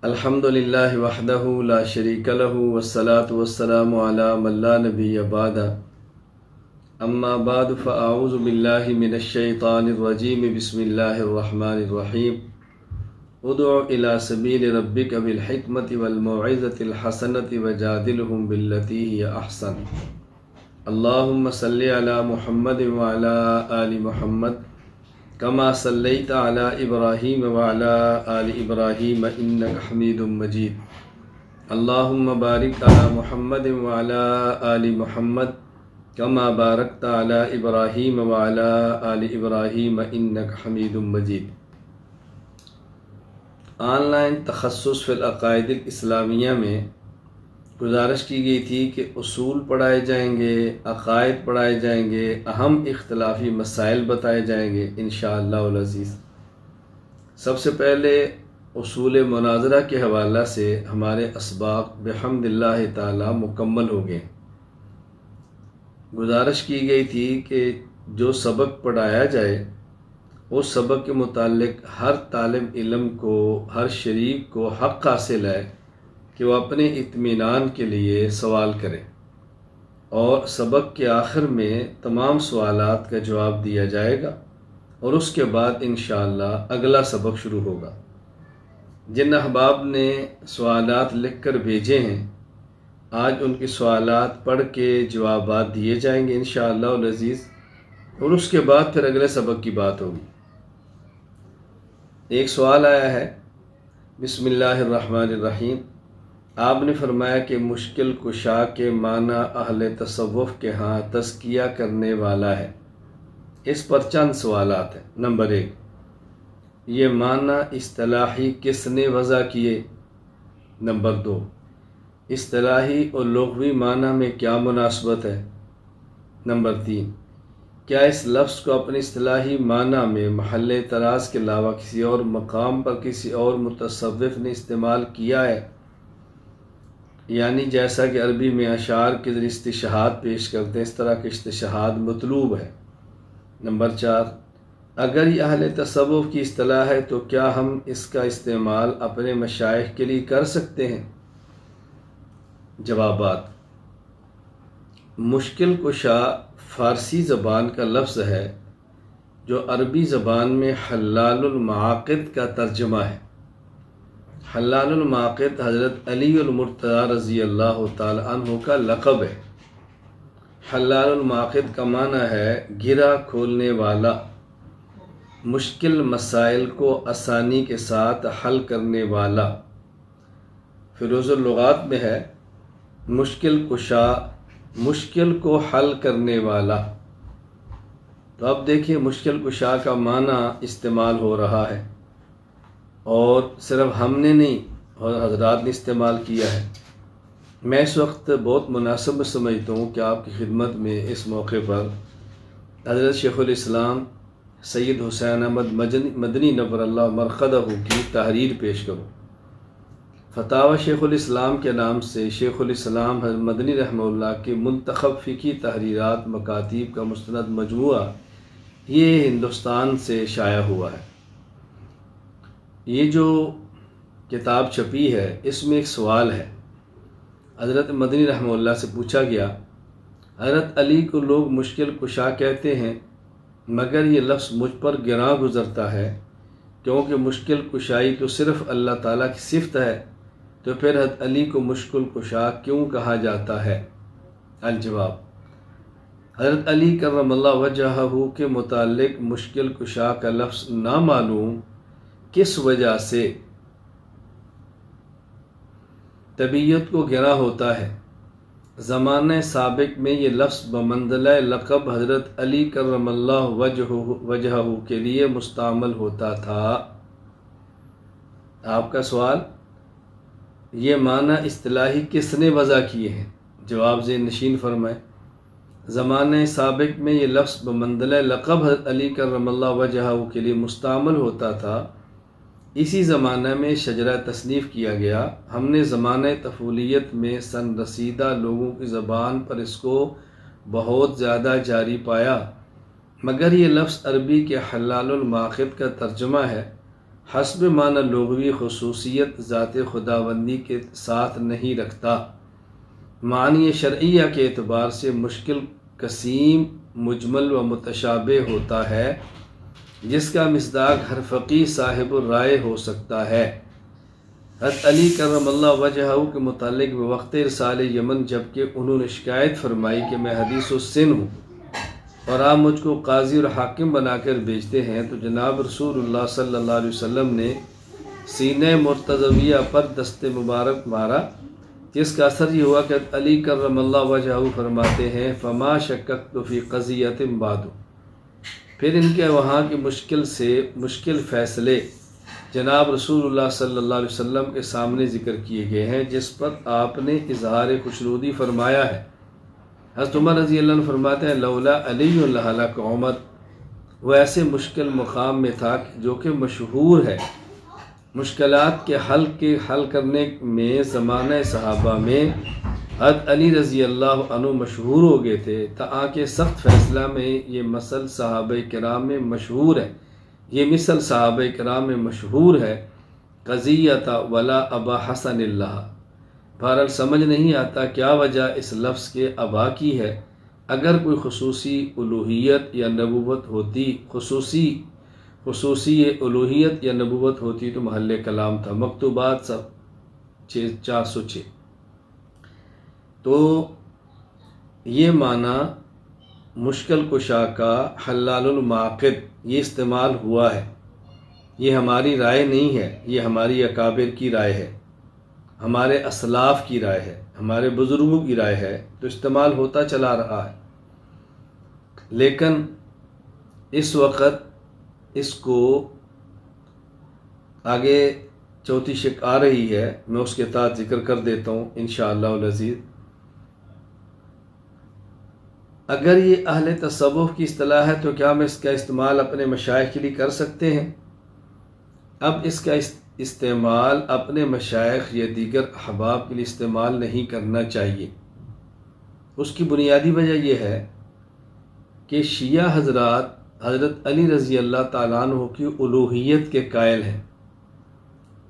अल्हम्दुलिल्लाहि वहदहु ला शरीका लहु वस्सलातु वस्सलामु अला मन ला नबिय्य बअदा अम्मा बादु फ़अऊज़ु बिल्लाहि मिनश शैतानिर रजीम बिस्मिल्लाहिर रहमानिर रहीम उदउ इला सबीलि रब्बिका बिल हिकमति वल मौइज़तिल हसनति वजादिलहुम बिल्लती हिय अहसन। अल्लाहुम्मा सल्लि अला मुहम्मद व अला आलि मुहम्मद कमा सल्लैता अला इब्राहीम व अला आलि इब्राहीम इन्नका हमीदुम मजीद। अल्लाहुम्मा बारिक अला मुहम्मद व अला आलि मुहम्मद कमा बारकता अला इब्राहीम व अला आलि इब्राहीम इन्नका हमीदुम मजीद। ऑनलाइन तखस्सुस फिल अक़ाइदिल इस्लामिया में गुजारिश की गई थी कि उसूल पढ़ाए जाएंगे, अक़ाइद पढ़ाए जाएंगे, अहम इख्तिलाफ़ी मसाइल बताए जाएंगे इंशाअल्लाह अज़ीज़। सबसे पहले उसूल मुनाज़रा के हवाला से हमारे असबाक़ बिहम्दिल्लाह ताला मुकम्मल हो गए। गुजारिश की गई थी कि जो सबक पढ़ाया जाए उस सबक के मुतालिक हर तालिब इल्म को, हर शरीक को हक़ हासिल है कि वह अपने इत्मीनान के लिए सवाल करें और सबक के आखिर में तमाम सवालात का जवाब दिया जाएगा और उसके बाद इंशाअल्लाह अगला सबक शुरू होगा। जिन अहबाब ने सवालात लिख कर भेजे हैं आज उनके सवालात पढ़ के जवाबात दिए जाएंगे इंशाअल्लाह अज़ीज़ और उसके बाद फिर अगले सबक की बात होगी। एक सवाल आया है, बिस्मिल्लाहिर्रहमानिर्रहीम। आपने फरमाया कि मुश्किल कुशा के माना अहले तसव्वुफ़ के यहाँ तज़किया करने वाला है। इस पर चंद सवालात हैं। नंबर 1, ये माना इस्तिलाही किसने वज़ा किए? नंबर 2, इस्तिलाही और लुग़वी माना में क्या मुनासबत है? नंबर 3, क्या इस लफ्ज़ को अपने इस्तिलाही माना में महल्ले तराज़ के अलावा किसी और मकाम पर किसी और मुतसव्विफ़ ने इस्तेमाल किया है, यानी जैसा कि अरबी में अशार के ज़रिए इस्तिशहाद पेश करते हैं इस तरह के इस्तिशहाद मतलूब है? नंबर 4, अगर ये अहले तसव्वुफ़ की इस्तिलाह है तो क्या हम इसका इस्तेमाल अपने मशाइख के लिए कर सकते हैं? जवाबात। मुश्किल कुशा फ़ारसी ज़बान का लफ्ज़ है जो अरबी ज़बान में हल्लालुल माक़िद का तर्जुमा है। हल्लालुल माक़िद हज़रत अलीउल मुर्तज़ा रज़ी अल्लाह ताला अन्हु का लक़ब है। हल्लालुल माक़िद का माना है घिरा खोलने वाला, मुश्किल मसाइल को आसानी के साथ हल करने वाला। फ़िरोज़ुल लुग़ात में है मुश्किल कुशा, मुश्किल को हल करने वाला। तो अब देखिए मुश्किल कुशा का माना इस्तेमाल हो रहा है और सिर्फ हमने नहीं और हज़रात ने इस्तेमाल किया है। मैं इस वक्त बहुत मुनासिब समझता हूँ कि आपकी खिदमत में इस मौके पर हज़रत शेखुल इस्लाम सैयद हुसैन अहमद मदनी नव्वरल्लाहु मरक़दहू की तहरीर पेश करूँ। फ़तावा शेखुल इस्लाम के नाम से शेखुल इस्लाम मदनी रहमतुल्लाह के मुंतखब फ़िक़ही तहरीरात मकातीब का मुस्तनद मजमूआ ये हिंदुस्तान से शाया हुआ है। ये जो किताब छपी है इसमें एक सवाल है। हज़रत मदनी रहमतुल्लाह से पूछा गया, हज़रत अली को लोग मुश्किल कुशा कहते हैं मगर ये लफ्ज़ मुझ पर गिरां गुज़रता है क्योंकि मुश्किल कुशाई तो सिर्फ़ अल्लाह ताला की सिफ़त है, तो फिर हज़रत अली को मुश्किल कुशा क्यों कहा जाता है? अल-जवाब, हज़रत अली करमल्लाहु वजहहू के मुतालिक मुश्किल कुशा का लफ्ज़ नामालूम किस वजह से तबीयत को गिरा होता है। ज़माने साबिक़ में ये लफ्ज़ बमंज़िला लक़ब हज़रत अली करमल्लाहु वजहहू के लिए मुस्तामल होता था। आपका सवाल, ये माना इस्तिलाही किसने वज़ा किए हैं? जवाब ज़ेन नशीन फरमाए। ज़माने साबिक़ में ये लफ्ज़ बमंज़िला लक़ब हज़रत अली करमल्लाहु वजहहू के लिए मुस्तामल होता था। इसी ज़माना में शजरा तसनीफ़ किया गया। हमने ज़माने तफ़ूलियत में सन रसीदा लोगों की ज़बान पर इसको बहुत ज़्यादा जारी पाया, मगर ये लफ्ज़ अरबी के हल्लालुल माक़िद का तर्जुमा है हस्ब माना लुग़वी खुसूसियत ज़ात खुदाबंदी के साथ नहीं रखता। मानी शरइया के एतबार से मुश्किल कसीम मुजमल व मुतशाबे होता है, जिसका मिसदाक हर फ़क़ीह साहिब राय हो सकता है। हज़रत अली करमल्लाहु वजहहू के मुतालिक वक़्त इरसाल यमन जबकि उन्होंने शिकायत फरमाई कि मैं हदीसुस्सिन हूँ और आप मुझको काजी और हाकिम बनाकर भेजते हैं, तो जनाब रसूलुल्लाह सल्लल्लाहु अलैहि वसल्लम ने सीने मुर्तज़विया पर दस्ते मुबारक मारा, जिसका असर ये हुआ कि अली करमल्लाहु वजहहू फरमाते हैं फ़मा शक्कतु फ़ी क़ज़ियतिन बादु। फिर इनके वहाँ की मुश्किल से मुश्किल फ़ैसले जनाब रसूलुल्लाह सल्लल्लाहु अलैहि वसल्लम के सामने ज़िक्र किए गए हैं, जिस पर आपने इज़हार खुशनुदी फरमाया है। हज़रत उमर रज़ी अल्लाह अन्हु फरमाते हैं लौला अली लहलक उमर, वह ऐसे मुश्किल मुकाम में था जो कि मशहूर है। मुश्किलात के हल करने में ज़माना सहाबा में हज़रत अली रज़ी अल्लाह अन्हु मशहूर हो गए थे। ताकि सख्त फ़ैसला में ये मसल सहाबा किराम में मशहूर है, ये मिसल सहाबा किराम में मशहूर है। क़ज़ियता वला अबा हसनिल्लाह। बहरहाल समझ नहीं आता क्या वजह इस लफ्ज़ के अबा की है। अगर कोई खुसूसी उलूहियत या नबूवत होती, खुसूसी उलूहियत या नबूवत होती तो महल्ले कलाम था। मकतूबात सब 406। तो ये माना मुश्किल कुशा का हल्लालुल माक़िद ये इस्तेमाल हुआ है। ये हमारी राय नहीं है, ये हमारी अकाबिर की राय है, हमारे असलाफ़ की राय है, हमारे बुज़ुर्गों की राय है, तो इस्तेमाल होता चला रहा है। लेकिन इस वक़्त इसको आगे चौथी शिक आ रही है, मैं उसके साथ ज़िक्र कर देता हूँ इंशाअल्लाह अज़ीज़। अगर ये अहले तसव्वुफ़ की इस्तिलाह है तो क्या हम इसका इस्तेमाल अपने मशाइख़ के लिए कर सकते हैं? अब इसका इस्तेमाल अपने मशाइख़ या दीगर अहबाब के लिए इस्तेमाल नहीं करना चाहिए। उसकी बुनियादी वजह यह है कि शिया हज़रात हज़रत अली रज़ी अल्लाह ताला अन्हु की उलूहियत के कायल हैं।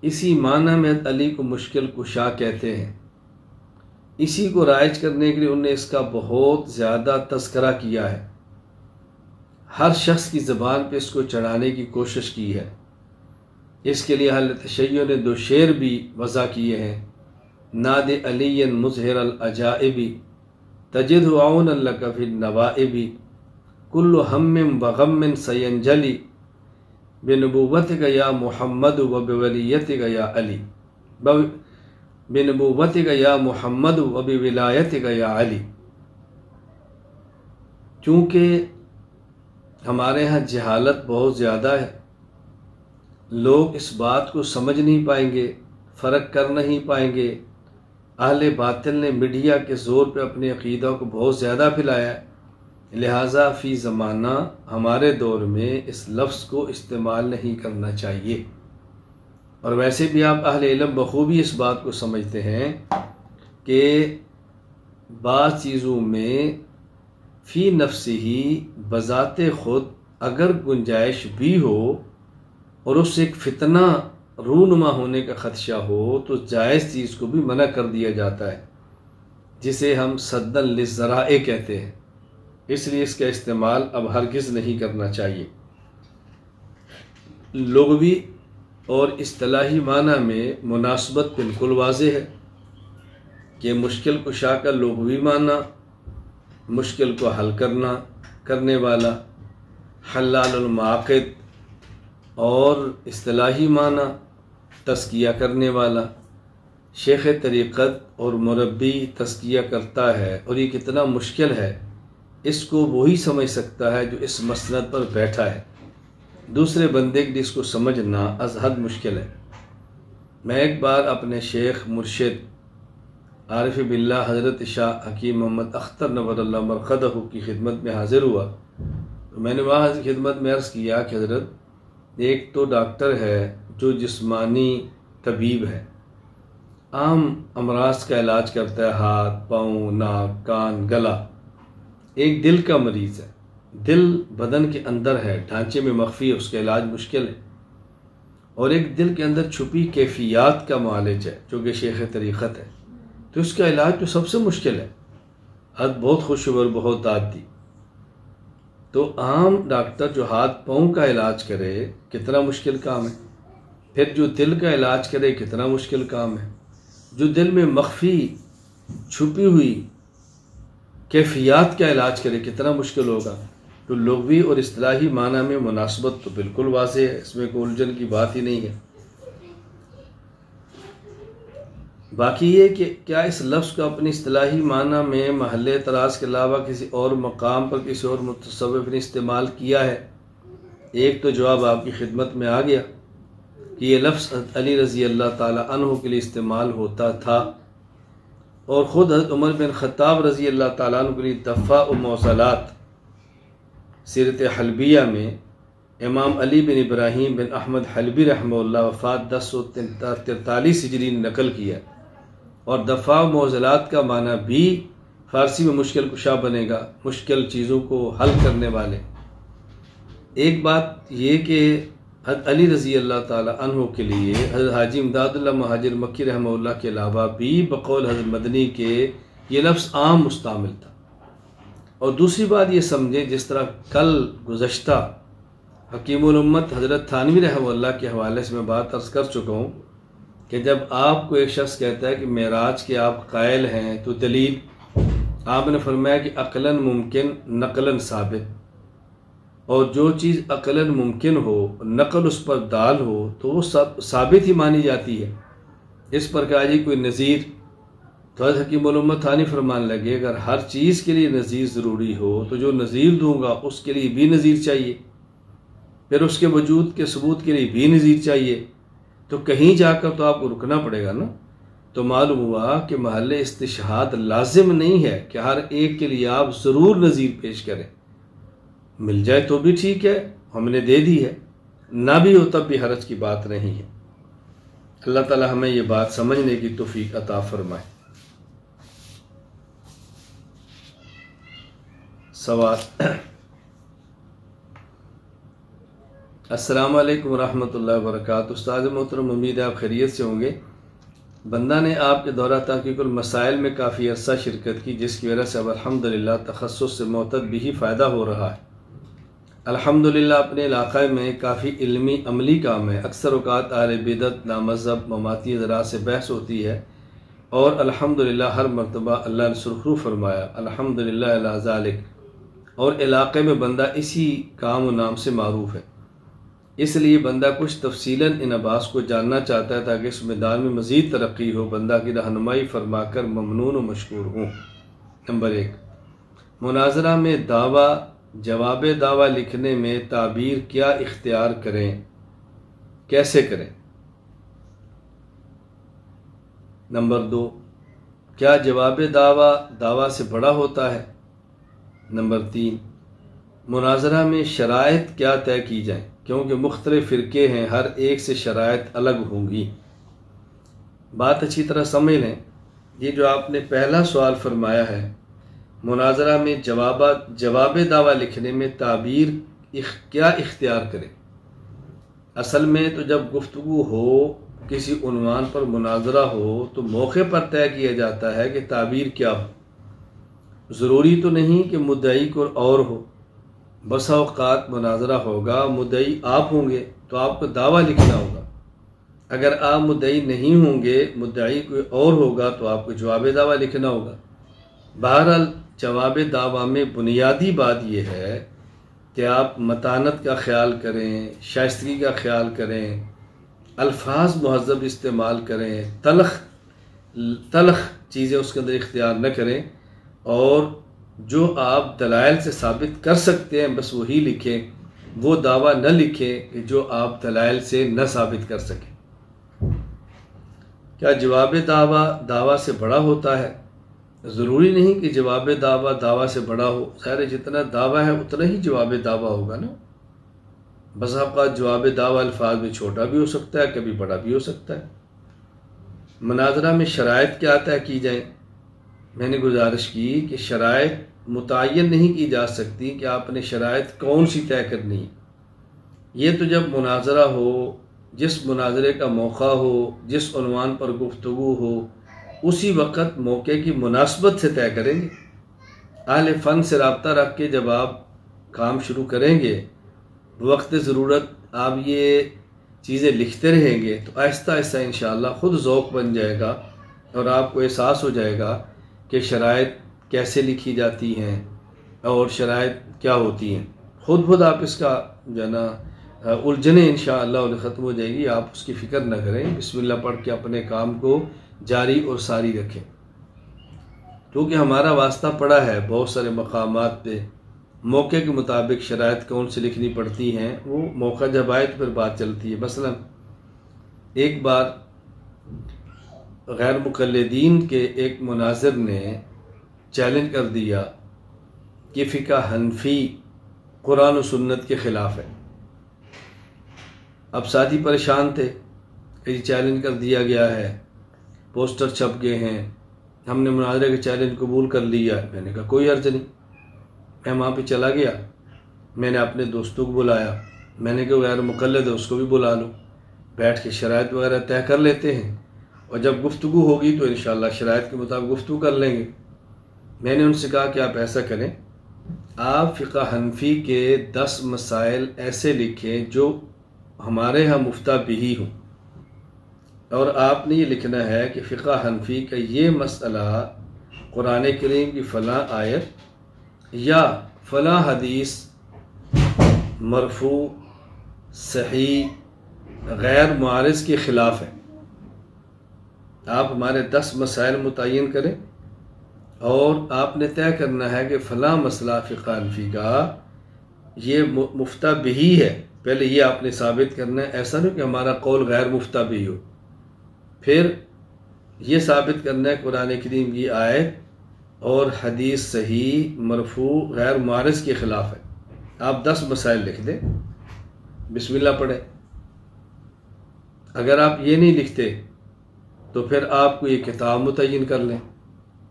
इसी माना में अली को मुश्किल कुशा कहते हैं। इसी को राइज करने के लिए उन्होंने इसका बहुत ज़्यादा तज़किरा किया है। हर शख्स की ज़बान पे इसको चढ़ाने की कोशिश की है। इसके लिए अहले तशय्युअ ने 2 शेर भी वज़ा किए हैं। नादे अलीयन मुज़हिरल अजाइबी तजिदहु औनन लका फिन नवाइबी कुल्लु हम्मिन व गम्मिन सयंजली बिनुबुव्वतिका या मुहम्मद व बिवलियतिका या अली बिनुबुव्वतिका या मुहम्मद व बिविलायतिका या अली। चूँकि हमारे यहाँ जहालत बहुत ज़्यादा है, लोग इस बात को समझ नहीं पाएंगे, फ़र्क कर नहीं पाएंगे। अहले बातिल ने मीडिया के ज़ोर पे अपने अक़ीदा को बहुत ज़्यादा फैलाया है। लिहाजा फ़ी ज़माना हमारे दौर में इस लफ्ज़ को इस्तेमाल नहीं करना चाहिए। और वैसे भी आप अहले इल्म बखूबी इस बात को समझते हैं कि बाज़ चीज़ों में फ़ी नफ्सिही बज़ाते ख़ुद अगर गुंजाइश भी हो और उससे एक फ़ितना रूनुमा होने का ख़दशा हो तो जायज़ चीज़ को भी मना कर दिया जाता है, जिसे हम सद्दन लिज़्ज़राए कहते हैं। इसलिए इसका इस्तेमाल अब हरगिज़ नहीं करना चाहिए। लुग़वी और इस्तिलाही माना में मुनासबत बिल्कुल वाज़ेह है कि मुश्किल कुशा का लुग़वी माना मुश्किल को हल करने वाला, हल्लालुल माक़िद, और इस्तिलाही माना तज़किया करने वाला। शेख तरीक़त और मुरब्बी तज़किया करता है, और ये कितना मुश्किल है इसको वही समझ सकता है जो इस मसनद पर बैठा है। दूसरे बंदे के लिए इसको समझना अज़हद मुश्किल है। मैं एक बार अपने शेख मुर्शिद आरिफ़ बिल्लाह हज़रत शाह हकीम मोहम्मद अख्तर नव्वरल्लाह मरक़दहू की खिदमत में हाज़िर हुआ, तो मैंने वहाँ खिदमत में अर्ज़ किया कि हज़रत एक तो डॉक्टर है जो जिस्मानी तबीब है, आम अमराज का इलाज करता है, हाथ पाँव नाक कान गला। एक दिल का मरीज़ है, दिल बदन के अंदर है, ढांचे में मख्फी है, उसका इलाज मुश्किल है। और एक दिल के अंदर छुपी कैफियत का मुआलिज है जो कि शेख तरीक़त है, तो इसका इलाज तो सबसे मुश्किल है। हद बहुत खुश और बहुत दाद दी। तो आम डॉक्टर जो हाथ पाँव का इलाज करे कितना मुश्किल काम है, फिर जो दिल का इलाज करे कितना मुश्किल काम है, जो दिल में मख्फी छुपी हुई कैफियत का इलाज करे कितना मुश्किल होगा। तो लुग़वी और इस्तिलाही माना में मुनासबत तो बिल्कुल वाज़ेह है, इसमें कोई उलझन की बात ही नहीं है। बाकी ये कि क्या इस लफ्ज़ को अपनी इस्तिलाही माना में महल्ले तराज के अलावा किसी और मकाम पर किसी और मुतसव्विफ़ ने इस्तेमाल किया है। एक तो जवाब आपकी खिदमत में आ गया कि ये लफ्ज़ हज़रत अली रज़ी अल्लाह ताला अन्हु के लिए इस्तेमाल होता था, और ख़ुद हज़रत उमर बिन ख़त्ताब रज़ी अल्लाह ताला अन्हु के लिए दफ़ा व मौज़लात सीरत हलबिया में इमाम अली बिन इब्राहीम बिन अहमद हलबी रहमहुल्लाह वफ़ात 1043 हिजरी ने नकल किया। और दफ़ा व मौज़लात का माना भी फ़ारसी में मुश्किल कुशा बनेगा, मुश्किल चीज़ों को हल करने वाले। एक बात ये कि हज़रत अली रज़ी अल्लाह ताला अन्हु के लिए हज़रत हाजी इमदादुल्लाह महाजिर मक्की रहमहुल्लाह के अलावा भी बक़ौल हज़रत मदनी के ये लफ्ज़ आम मुस्तामिल था। और दूसरी बात ये समझें, जिस तरह कल गुज़श्ता हकीमुल उम्मत हज़रत थानवी रहमहुल्लाह के हवाले से मैं बात अर्ज़ कर चुका हूँ कि जब आपको एक शख्स कहता है कि मेराज के आप कायल हैं तो दलील, आपने फरमाया कि अक़लन मुमकिन नक़लन साबित, और जो चीज़ अक़लन मुमकिन हो नक़ल उस पर दाल हो तो वो सब साबित ही मानी जाती है। इस पर कहा जी कोई नज़ीर, तो हज़रत हकीमुल उम्मत थानी फरमान लगे अगर हर चीज़ के लिए नज़ीर ज़रूरी हो तो जो नज़ीर दूंगा उसके लिए भी नज़ीर चाहिए, फिर उसके वजूद के सबूत के लिए भी नज़ीर चाहिए, तो कहीं जाकर तो आपको रुकना पड़ेगा ना। तो मालूम हुआ कि महल्ले इस्तिशहाद लाजिम नहीं है कि हर एक के लिए आप ज़रूर नज़ीर पेश करें। मिल जाए तो भी ठीक है, हमने दे दी है, ना भी हो तब भी हरज की बात नहीं है। अल्लाह ताला हमें ये बात समझने की तौफीक अता फरमाए। सवाल। अस्सलाम वालेकुम वरहमतुल्लाहि वबरकातुहू। उस्ताद मोहतरम, उम्मीद है आप खैरियत से होंगे। बंदा ने आपके दौरा तहक़ीक़ुल मसाइल में काफ़ी अरसा शिरकत की, जिसकी वजह से अब अल्हम्दुलिल्लाह तखस्सुस से मोतद भी ही फ़ायदा हो रहा है। अल्हम्दुलिल्लाह अपने इलाक़े में काफ़ी इल्मी अमली काम है। अक्सर औक़ात अहले बिदअत नामज़हब ममाती ज़राअत से बहस होती है, और अल्हम्दुलिल्लाह हर मरतबा अल्लाह ने सुरखरू फरमाया, अल्हम्दुलिल्लाह अला ज़ालिक। और इलाक़े में बंदा इसी काम व नाम से मारूफ़ है, इसलिए बंदा कुछ तफसीलन इन अब्बास को जानना चाहता है ताकि इस मैदान में मज़ीद तरक्की हो, बंदा की रहनुमाई फरमाकर ममनून व मशकूर हूँ। नंबर 1, मुनाजरा में दावा जवाब दावा लिखने में ताबीर क्या इख्तियार करें, कैसे करें। नंबर 2, क्या जवाब दावा दावा से बड़ा होता है। नंबर 3, मुनाजरा में शराइत क्या तय की जाए, क्योंकि मुख्तलिफ फ़िरके हैं, हर एक से शराइत अलग होंगी। बात अच्छी तरह समझ लें। ये जो आपने पहला सवाल फरमाया है, मुनाजरा में जवाब दावा लिखने में ताबीर क्या इख्तियार करें। असल में तो जब गुफ्तगू हो, किसी उन्वान पर मुनाजरा हो, तो मौके पर तय किया जाता है कि ताबीर क्या हो। ज़रूरी तो नहीं कि मुद्दई को और हो। बसा औक़ात मुनाजरा होगा, मुद्दई आप होंगे तो आपको दावा लिखना होगा। अगर आप मुद्दई नहीं होंगे, मुद्दई कोई और होगा तो आपको जवाब दावा लिखना होगा। बहरहाल जवाब दावा में बुनियादी बात यह है कि आप मतानत का ख्याल करें, शाइस्तगी का ख्याल करें, अल्फाज मुहज़्ज़ब इस्तेमाल करें, तलख चीज़ें उसके अंदर इख्तियार न करें, और जो आप दलाइल से साबित कर सकते हैं बस वही लिखें। वो दावा न लिखें कि जो आप दलाइल से न साबित कर सकें। क्या जवाब दावा दावा से बड़ा होता है? ज़रूरी नहीं कि जवाब दावा दावा से बड़ा हो। सारे जितना दावा है उतना ही जवाब दावा होगा ना। बस आपका जवाब दावा अल्फाज में छोटा भी हो सकता है, कभी बड़ा भी हो सकता है। मुनाजरा में शराइत क्या तय की जाए? मैंने गुजारिश की कि शराइत मुतय्यन नहीं की जा सकती कि आपने शराइत कौन सी तय करनी है। ये तो जब मुनाजरा हो जिस मुनाजरे का मौका हो, जिस उन्वान पर गुफ्तगू हो, उसी वक़्त मौके की मुनासबत से तय करेंगे। अहले फ़न से रब्ता रख के जब आप काम शुरू करेंगे, वक्त ज़रूरत आप ये चीज़ें लिखते रहेंगे तो आहिस्ता आहिस्ता इंशाअल्लाह ख़ुद ज़ौक़ बन जाएगा और आपको एहसास हो जाएगा कि शराइत कैसे लिखी जाती हैं और शराइत क्या होती हैं। खुद आप इसका जो है ना उलझने इंशाअल्लाह ख़त्म हो जाएगी। आप उसकी फ़िक्र न करें, बिस्मिल्लाह पढ़ के अपने काम को जारी और सारी रखें, क्योंकि हमारा वास्ता पड़ा है बहुत सारे मकामात पे मौके के मुताबिक शराइत कौन सी लिखनी पड़ती हैं। वो मौका जब आए तो फिर बात चलती है। मसलन एक बार गैर मुक़ल्लिदीन के एक मुनाज़िर ने चैलेंज कर दिया कि फ़िक़्ह हनफ़ी कुरान और सुन्नत के ख़िलाफ़ है। अब साथी परेशान थे कि चैलेंज कर दिया गया है, पोस्टर छप गए हैं, हमने मुनाज़रे के चैलेंज कबूल कर लिया। मैंने कहा कोई अर्ज नहीं। मैं वहाँ पे चला गया, मैंने अपने दोस्तों को बुलाया, मैंने कहा गैर मुक़ल्लिद है उसको भी बुला लो, बैठ के शराइत वगैरह तय कर लेते हैं और जब गुफ्तगू होगी तो इंशाअल्लाह शराइत के मुताबिक गुफ्तगू कर लेंगे। मैंने उनसे कहा कि आप ऐसा करें, आप फ़िक़्ह हनफ़ी के 10 मसाइल ऐसे लिखें जो हमारे यहाँ मुफ्ता बिही हों, और आपने ये लिखना है कि फ़िक़्ह हनफ़ी का ये मसला कुरान करीम की फ़लाँ आयत या फ़लाँ हदीस मरफ़ू सही गैर मुआरिज़ के ख़िलाफ़ है। आप हमारे 10 मसाइल मुतय्यन करें और आपने तय करना है कि फ़लाँ मसला फ़िक़्ह हनफ़ी का ये मुफ्ता बिही है। पहले ये आपने साबित करना है, ऐसा नहीं कि हमारा कौल गैर मुफ्ता बिही हो। फिर ये साबित करना है कुरान करीम की आयत और हदीस सही मरफू गैर मुआरिज़ के ख़िलाफ़ है। आप 10 मसाइल लिख दें, बिस्मिल्लाह पढ़ें। अगर आप ये नहीं लिखते तो फिर आपको ये किताब मुतय्यन कर लें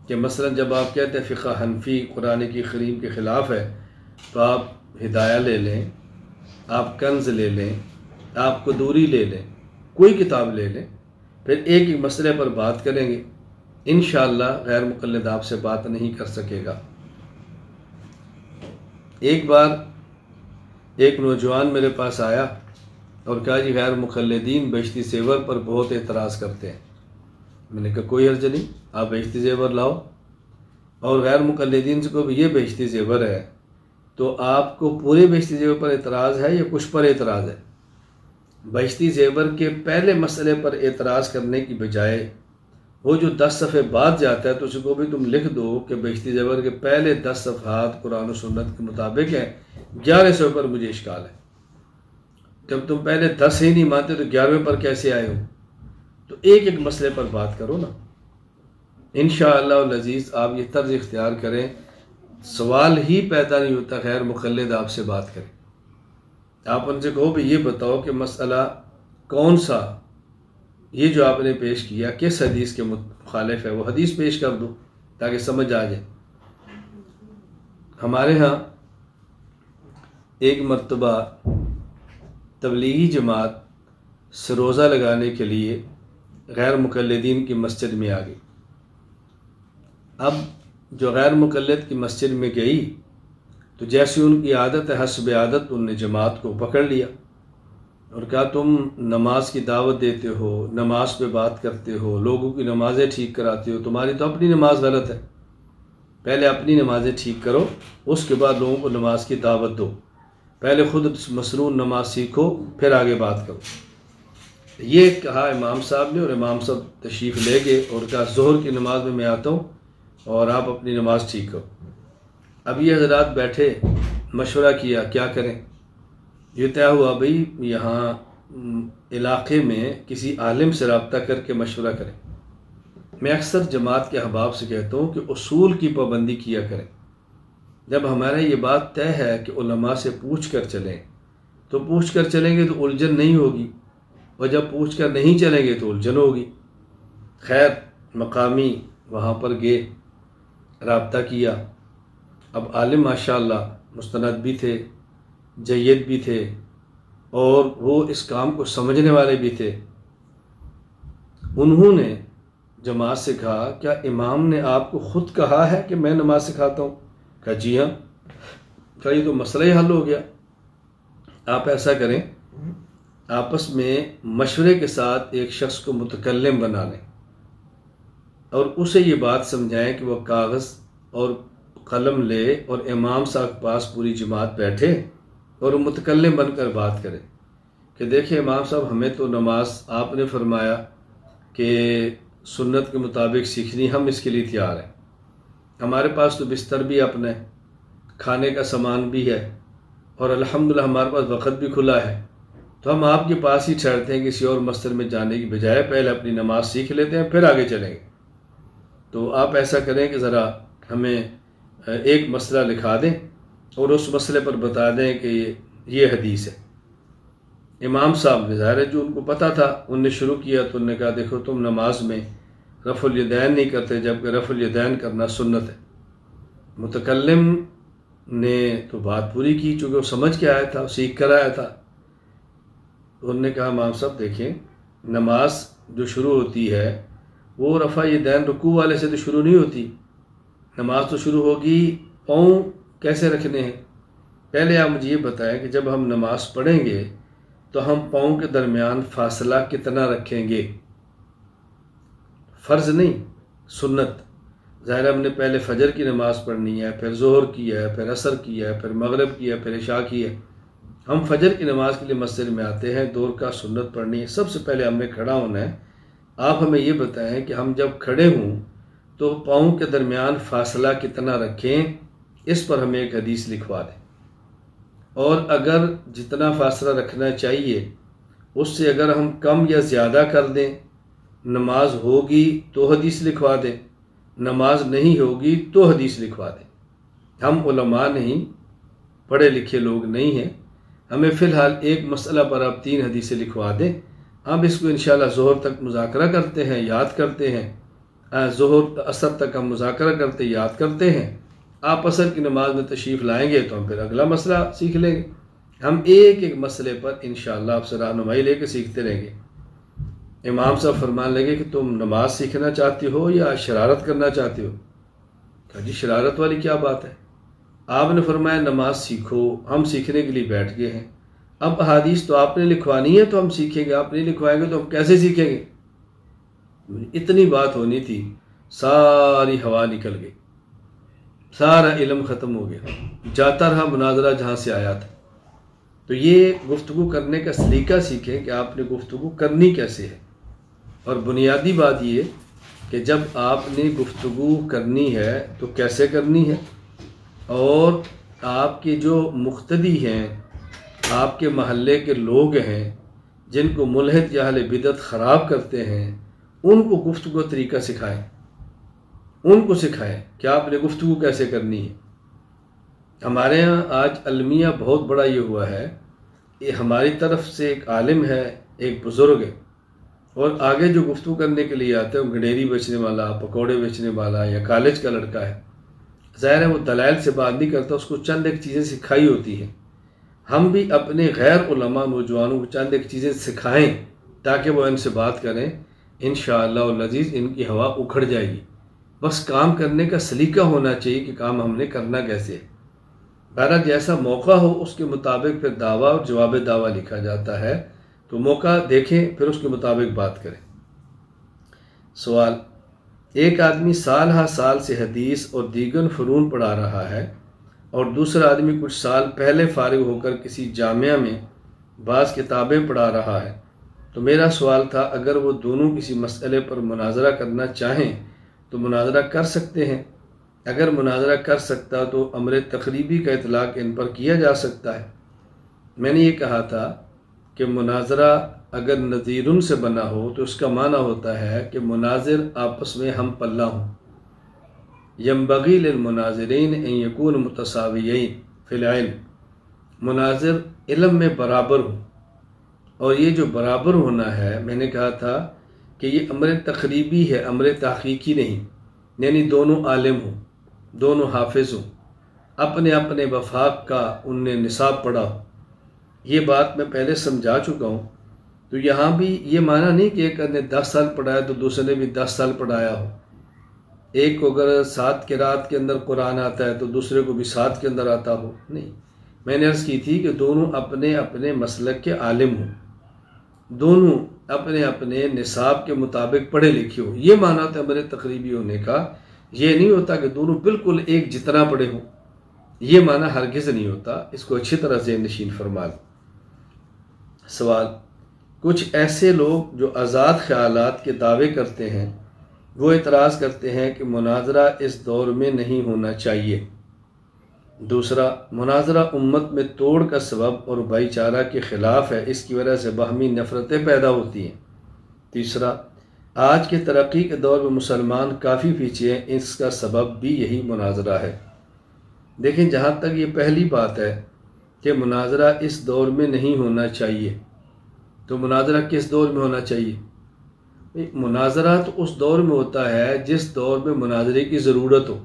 कि मसलन जब आप कहते हैं फ़िक़्ह हनफ़ी कुरान की करीम के ख़िलाफ़ है तो आप हिदाया ले लें, आप कंज़ ले लें, आप कुदूरी ले लें, कोई किताब ले लें, फिर एक एक मसले पर बात करेंगे। इंशाअल्लाह गैर मुक़ल्लिद आपसे बात नहीं कर सकेगा। एक बार एक नौजवान मेरे पास आया और कहा जी गैर मुक़ल्लिदीन बहिश्ती ज़ेवर पर बहुत एतराज़ करते हैं। मैंने कहा कोई हर्ज नहीं, आप बहिश्ती ज़ेवर लाओ और गैर मुक़ल्लिदीन से को भी ये बहिश्ती ज़ेवर है तो आपको पूरे बहिश्ती ज़ेवर पर एतराज़ है या कुछ पर एतराज़ है? बहिश्ती ज़ेवर के पहले मसले पर एतराज़ करने की बजाय वो जो 10 सफ़े बाद जाता है तो उसको भी तुम लिख दो कि बहिश्ती ज़ेवर के पहले 10 सफ़हात कुरान और सुन्नत के मुताबिक हैं, 11 सौ पर मुझे इश्काल है। जब तुम पहले 10 ही नहीं मानते तो 11वें पर कैसे आए हो? तो एक एक मसले पर बात करो ना। इंशाअल्लाह अज़ीज़ आप ये तर्ज इख्तियार करें, सवाल ही पैदा नहीं होता गैर मुक़ल्लिद आपसे बात करें। आप उनसे कहो भी ये बताओ कि मसला कौन सा, ये जो आपने पेश किया किस हदीस के मुखालिफ है, वो हदीस पेश कर दो ताकि समझ आ जाए। हमारे यहाँ एक मरतबा तबलीगी जमात सरोज़ा लगाने के लिए गैर मुक़ल्लिदीन की मस्जिद में आ गई। अब जो गैर मुक़ल्लिद की मस्जिद में गई तो जैसी उनकी आदत है हस्ब आदत उनने जमात को पकड़ लिया और कहा तुम नमाज की दावत देते हो, नमाज पे बात करते हो, लोगों की नमाज़ें ठीक कराते हो, तुम्हारी तो अपनी नमाज गलत है। पहले अपनी नमाज़ें ठीक करो, उसके बाद लोगों को नमाज की दावत दो। पहले ख़ुद मसनून नमाज सीखो, फिर आगे बात करो। ये कहा इमाम साहब ने और इमाम साहब तशरीफ़ ले गए और कहा ज़ोहर की नमाज में मैं आता हूँ और आप अपनी नमाज ठीक करो। अब ये हज़रात बैठे, मशवरा किया क्या करें। ये तय हुआ भाई यहाँ इलाक़े में किसी आलिम से रब्ता करके मशवरा करें। मैं अक्सर जमात के अहबाब से कहता हूँ कि उसूल की पाबंदी किया करें। जब हमारा ये बात तय है कि उलमा से पूछ कर चलें तो पूछ कर चलेंगे तो उलझन नहीं होगी, और जब पूछ कर नहीं चलेंगे तो उलझन होगी। खैर मकामी वहाँ पर गए, रब्ता किया। अब आलिम माशाअल्लाह मुस्तनद भी थे, जय्यद भी थे और वो इस काम को समझने वाले भी थे। उन्होंने जमात से कहा, क्या इमाम ने आपको ख़ुद कहा है कि मैं नमाज सिखाता हूँ? कहा जी हाँ। कहा ये तो मसला ही हल हो गया। आप ऐसा करें, आपस में मशवरे के साथ एक शख्स को मुतकल्लिम बना लें और उसे ये बात समझाएं कि वह कागज़ और कलम ले और इमाम साहब के पास पूरी जमात बैठे और मुतकल्लिम बनकर बात करें कि देखिए इमाम साहब, हमें तो नमाज आपने फरमाया कि सुन्नत के मुताबिक सीखनी, हम इसके लिए तैयार हैं। हमारे पास तो बिस्तर भी अपना है, खाने का सामान भी है और अल्हम्दुलिल्लाह हमारे पास वक़्त भी खुला है, तो हम आपके पास ही ठहरते हैं, किसी और मस्जिद में जाने की बजाय पहले अपनी नमाज सीख लेते हैं, फिर आगे चलेंगे। तो आप ऐसा करें कि ज़रा हमें एक मसला लिखा दें और उस मसले पर बता दें कि ये हदीस है। इमाम साहब ने, ज़ाहिर है जो उनको पता था, उनने शुरू किया तो उन्होंने कहा देखो तुम नमाज में रफ़ुल यदैन नहीं करते, जबकि रफ़ुल यदैन करना सुन्नत है। मुतकल्लिम ने तो बात पूरी की, चूँकि वो समझ के आया था, सीख कर आया था। उन्होंने कहा इमाम साहब देखें, नमाज जो शुरू होती है वो रफ़ा यदैन रुकू वाले से तो शुरू नहीं होती। नमाज तो शुरू होगी पाँव कैसे रखने हैं। पहले आप मुझे ये बताएं कि जब हम नमाज पढ़ेंगे तो हम पाँव के दरमियान फासला कितना रखेंगे? फ़र्ज़ नहीं, सुन्नत। ज़ाहिर हमने पहले फ़जर की नमाज़ पढ़नी है, फिर ज़ोहर की है, फिर असर की है, फिर मगरिब की है, फिर इशा की है। हम फ़जर की नमाज़ के लिए मस्जिद में आते हैं, दोहर का सुन्नत पढ़नी है, सबसे पहले हमने खड़ा होना है। आप हमें ये बताएं कि हम जब खड़े हों तो पाँव के दरमियान फ़ासला कितना रखें, इस पर हमें एक हदीस लिखवा दें। और अगर जितना फ़ासला रखना चाहिए उससे अगर हम कम या ज़्यादा कर दें, नमाज होगी तो हदीस लिखवा दें, नमाज नहीं होगी तो हदीस लिखवा दें। हम उलमा नहीं, पढ़े लिखे लोग नहीं हैं, हमें फ़िलहाल एक मसला पर आप 3 हदीसें लिखवा दें। हम इसको इंशाअल्लाह ज़ोहर तक मुज़ाकरा करते हैं, याद करते हैं, ज़ोहर असर तक हम मुज़ाकरा करते याद करते हैं। आप असर की नमाज में तशरीफ़ लाएंगे तो हम फिर अगला मसला सीख लेंगे। हम एक एक मसले पर इंशाअल्लाह आपसे रहनुमाई लेकर सीखते रहेंगे। इमाम साहब फरमान लगे कि तुम नमाज सीखना चाहती हो या शरारत करना चाहती हो? कहा जी शरारत वाली क्या बात है। आपने फरमाया नमाज सीखो, हम सीखने के लिए बैठ गए हैं। अब अहादीस तो आपने लिखवानी है तो हम सीखेंगे, आप नहीं लिखवाएंगे तो हम कैसे सीखेंगे? इतनी बात होनी थी, सारी हवा निकल गई, सारा इल्म ख़त्म हो गया, जाता रहा मुनाजरा जहाँ से आया था। तो ये गुफ्तगू करने का सलीका सीखें कि आपने गुफ्तगू करनी कैसे है। और बुनियादी बात ये कि जब आपने गुफ्तगू करनी है तो कैसे करनी है, और आपके जो मुख्तदी हैं, आपके महल्ले के लोग हैं जिनको मुल्हिद या अहले बिदअत ख़राब करते हैं, उनको गुफ्तगू तरीका सिखाएं, उनको सिखाएं कि आपने गुफ्तगू कैसे करनी है। हमारे यहाँ आज अलमिया बहुत बड़ा ये हुआ है, ये हमारी तरफ से एक आलिम है, एक बुज़ुर्ग है, और आगे जो गुफ्तगू करने के लिए आते हैं गडेरी बेचने वाला, पकौड़े बेचने वाला या कॉलेज का लड़का है, ज़ाहिर है वो दलाइल से बात नहीं करता, उसको चंद एक चीज़ें सिखाई होती हैं। हम भी अपने गैर उलमा नौजवानों को चंद एक चीज़ें सिखाएं ताकि वो इनसे बात करें, इंशाअल्लाह अज़ीज़ इनकी हवा उखड़ जाएगी। बस काम करने का सलीका होना चाहिए कि काम हमने करना कैसे है। बहरहाल जैसा मौका हो उसके मुताबिक फिर दावा और जवाब दावा लिखा जाता है, तो मौका देखें फिर उसके मुताबिक बात करें। सवाल, एक आदमी साल हा साल से हदीस और दीगर फ़नून पढ़ा रहा है और दूसरा आदमी कुछ साल पहले फ़ारिग होकर किसी जामिया में बाज़ किताबें पढ़ा रहा है। तो मेरा सवाल था, अगर वो दोनों किसी मसले पर मुनाजरा करना चाहें तो मुनाजरा कर सकते हैं? अगर मुनाजरा कर सकता तो अमर तकरीबी का इतलाक़ इन पर किया जा सकता है। मैंने ये कहा था कि मुनाजरा अगर नज़ीरुन से बना हो तो उसका माना होता है कि मुनाजिर आपस में हम पल्ला हों। यंबगी लिल मुनाजिरीन अन यकून मुतसावियैन फिल इल्म, मुनाजिर इल्म में बराबर हो। और ये जो बराबर होना है, मैंने कहा था कि ये अमर तकरीबी है, अमर तहक़ीक़ी नहीं। यानी दोनों आलिम हों, दोनों हाफिज़ हों, अपने अपने वफाक का उनने निसाब पढ़ा हो, ये बात मैं पहले समझा चुका हूँ। तो यहाँ भी ये माना नहीं कि एक ने 10 साल पढ़ाया तो दूसरे ने भी 10 साल पढ़ाया हो। एक को अगर 7 क़िरात के अंदर कुरान आता है तो दूसरे को भी 7 के अंदर आता हो, नहीं। मैंने अर्ज़ की थी कि दोनों अपने अपने मसलक के आलिम हों, दोनों अपने अपने निसाब के मुताबिक पढ़े लिखे हो। ये माना था मेरे तकरीबी होने का। ये नहीं होता कि दोनों बिल्कुल एक जितना पढ़े हों, ये माना हरगिज़ नहीं होता। इसको अच्छी तरह से नशीन फरमा लो। सवाल, कुछ ऐसे लोग जो आज़ाद ख्यालात के दावे करते हैं वो एतराज़ करते हैं कि मुनाजरा इस दौर में नहीं होना चाहिए। दूसरा, मुनाजरा उम्मत में तोड़ का सबब और भाईचारा के ख़िलाफ़ है, इसकी वजह से बाहमी नफ़रतें पैदा होती हैं। तीसरा, आज के तरक्की के दौर में मुसलमान काफ़ी पीछे हैं, इसका सबब भी यही मुनाजरा है। देखें, जहाँ तक ये पहली बात है कि मुनाजरा इस दौर में नहीं होना चाहिए, तो मुनाजरा किस दौर में होना चाहिए? मुनाजरा तो उस दौर में होता है जिस दौर में मुनाजरे की ज़रूरत हो।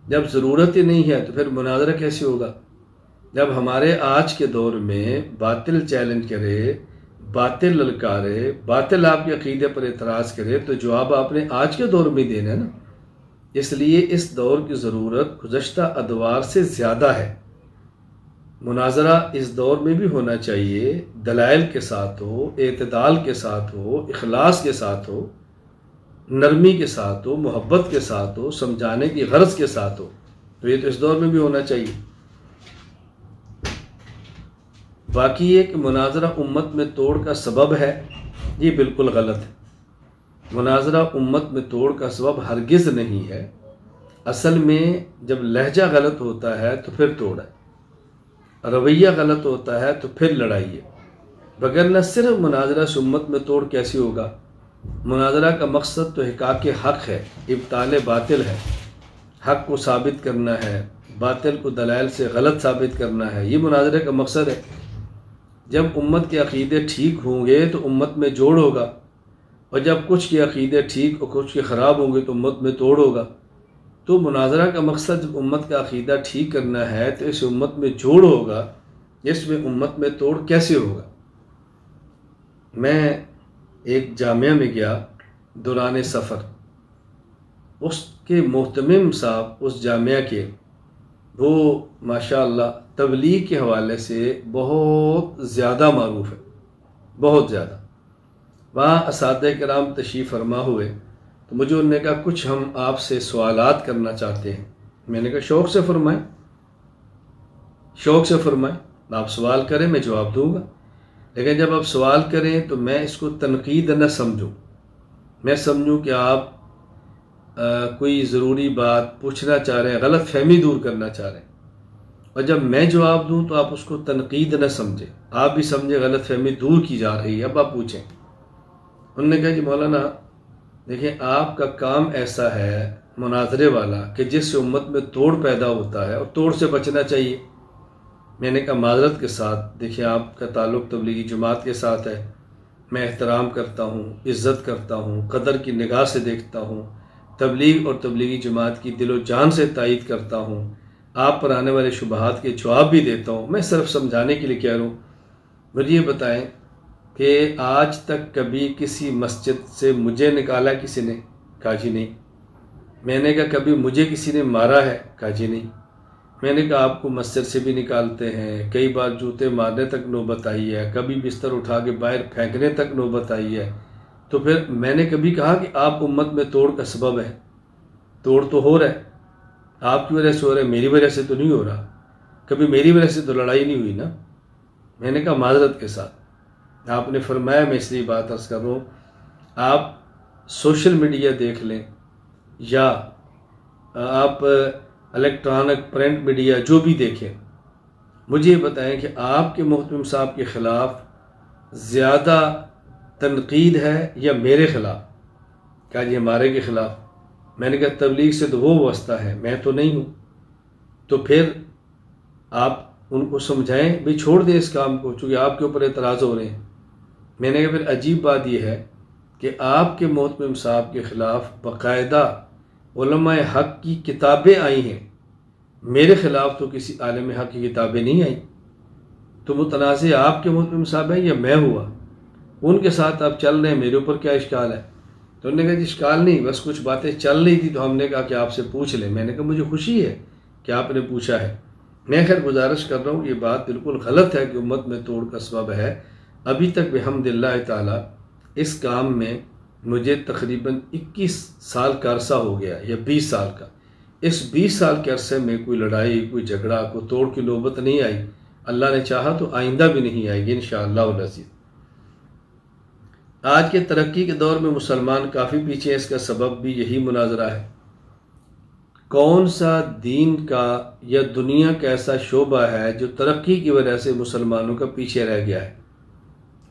जब ज़रूरत ही नहीं है तो फिर मुनाजरा कैसे होगा? जब हमारे आज के दौर में बातिल चैलेंज करे, बातिल ललकारे, बातिल आपके अक़ीदे पर एतराज़ करे, तो जवाब आपने आज के दौर में देना है ना। इसलिए इस दौर की ज़रूरत गुज़श्ता अदवार से ज़्यादा है। मुनाजरा इस दौर में भी होना चाहिए, दलाइल के साथ हो, एतदाल के साथ हो, इखलास के साथ हो, नरमी के साथ हो, मोहब्बत के साथ हो, समझाने की गरज के साथ हो। तो ये तो इस दौर में भी होना चाहिए। बाकी ये कि मुनाजरा उम्मत में तोड़ का सबब है, ये बिल्कुल गलत है। मुनाजरा उम्मत में तोड़ का सबब हरगिज़ नहीं है। असल में जब लहजा गलत होता है तो फिर तोड़ है, रवैया गलत होता है तो फिर लड़ाई है। बगैर न सिर्फ मुनाजरा से उम्मत में तोड़ कैसी होगा? मुनाजरा का मकसद तो हिकाक हक़ है, इब्ताल बातिल है। हक़ को साबित करना है, बातिल को दलाइल से गलत साबित करना है, ये मुनाजरे का मकसद है। जब उम्मत के अक़ीदे ठीक होंगे तो उम्मत में जोड़ होगा, और जब कुछ के अक़ीदे ठीक और कुछ के ख़राब होंगे तो उम्मत में तोड़ होगा। तो मुनाजरा का मकसद जब उम्मत का अक़ीदा ठीक करना है तो इस उम्मत में जोड़ होगा, इसमें उम्मत में तोड़ कैसे होगा? मैं एक जामिया में गया दौरान सफ़र, उसके मोहतमिम साहब उस जामिया के, वो माशाअल्लाह तबलीग के हवाले से बहुत ज़्यादा मारूफ़ है, बहुत ज़्यादा। वहाँ असातिज़ा किराम तशरीफ़ फरमा हुए तो मुझे उन्होंने कहा कुछ हम आपसे सवालात करना चाहते हैं। मैंने कहा शौक़ से फरमाएं, शौक़ से फरमाएं, आप सवाल करें मैं जवाब दूँगा। लेकिन जब आप सवाल करें तो मैं इसको तनकीद न समझूँ, मैं समझूँ कि आप कोई ज़रूरी बात पूछना चाह रहे हैं, गलत फहमी दूर करना चाह रहे हैं, और जब मैं जवाब दूँ तो आप उसको तनकीद न समझें, आप भी समझे गलत फहमी दूर की जा रही है। अब आप पूछें। उन्होंने कहा जी मौलाना देखिए, आपका काम ऐसा है मुनाजरे वाला कि जिससे उम्मत में तोड़ पैदा होता है और तोड़ से बचना चाहिए। मैंने कहा माज़रत के साथ, देखिए आपका ताल्लुक़ तबलीगी जमात के साथ है, मैं एहतराम करता हूँ, इज़्ज़त करता हूँ, कदर की निगाह से देखता हूँ, तबलीग और तबलीगी जमात की दिलो जान से तायीद करता हूँ, आप पर आने वाले शुबहात के जवाब भी देता हूँ। मैं सिर्फ समझाने के लिए कह रहा हूँ। मुझे ये बताएं कि आज तक कभी किसी मस्जिद से मुझे निकाला किसी ने? कहा जी नहीं। मैंने कहा कभी मुझे किसी ने मारा है? कहा जी नहीं। मैंने कहा आपको मस्जिद से भी निकालते हैं, कई बार जूते मारने तक नौबत आई है, कभी बिस्तर उठा के बाहर फेंकने तक नौबत आई है। तो फिर मैंने कभी कहा कि आप उम्मत में तोड़ का सबब है? तोड़ तो हो रहा है, आपकी वजह से हो रहा है, मेरी वजह से तो नहीं हो रहा। कभी मेरी वजह से तो लड़ाई नहीं हुई ना। मैंने कहा माज़रत के साथ। आपने फरमाया, मैं इसलिए बात अर्ज़ कर रहा हूँ, आप सोशल मीडिया देख लें या आप इलेक्ट्रॉनिक प्रिंट मीडिया जो भी देखें, मुझे बताएं कि आपके मोहतमिम साहब के ख़िलाफ़ ज़्यादा तनकीद है या मेरे ख़िलाफ़? क्या जी हमारे के ख़िलाफ़। मैंने कहा तबलीग से तो वो वास्ता है, मैं तो नहीं हूँ। तो फिर आप उनको समझाएं, भाई छोड़ दें इस काम को, चूँकि आपके ऊपर एतराज़ हो रहे हैं। मैंने कहा फिर अजीब बात यह है कि आपके मोहतमिम साहब के ख़िलाफ़ बाकायदा उलमाए हक़ की किताबें आई हैं, मेरे ख़िलाफ़ तो किसी आलिम हक़ की किताबें नहीं आई। तो मुतनाज़ आपके मोहतरम साहब हैं या मैं हुआ, उनके साथ आप चल रहे हैं, मेरे ऊपर क्या इश्काल है? तो उन्होंने कहा जी इश्काल नहीं, बस कुछ बातें चल रही थी तो हमने कहा कि आपसे पूछ लें। मैंने कहा मुझे खुशी है कि आपने पूछा है। मैं खैर गुजारिश कर रहा हूँ, ये बात बिल्कुल गलत है कि उम्मत में तोड़ का सबब है। अभी तक बिहम्दिल्लाह ताला इस काम में मुझे तकरीबन 21 साल का अरसा हो गया या 20 साल का। इस 20 साल के अरसे में कोई लड़ाई, कोई झगड़ा, कोई तोड़ की नौबत नहीं आई। अल्लाह ने चाहा तो आइंदा भी नहीं आएगी इंशाअल्लाह अज़ीज़। आज के तरक्की के दौर में मुसलमान काफ़ी पीछे है, इसका सबब भी यही मुनाजरा है। कौन सा दीन का या दुनिया का ऐसा शोबा है जो तरक्की की वजह से मुसलमानों का पीछे रह गया है?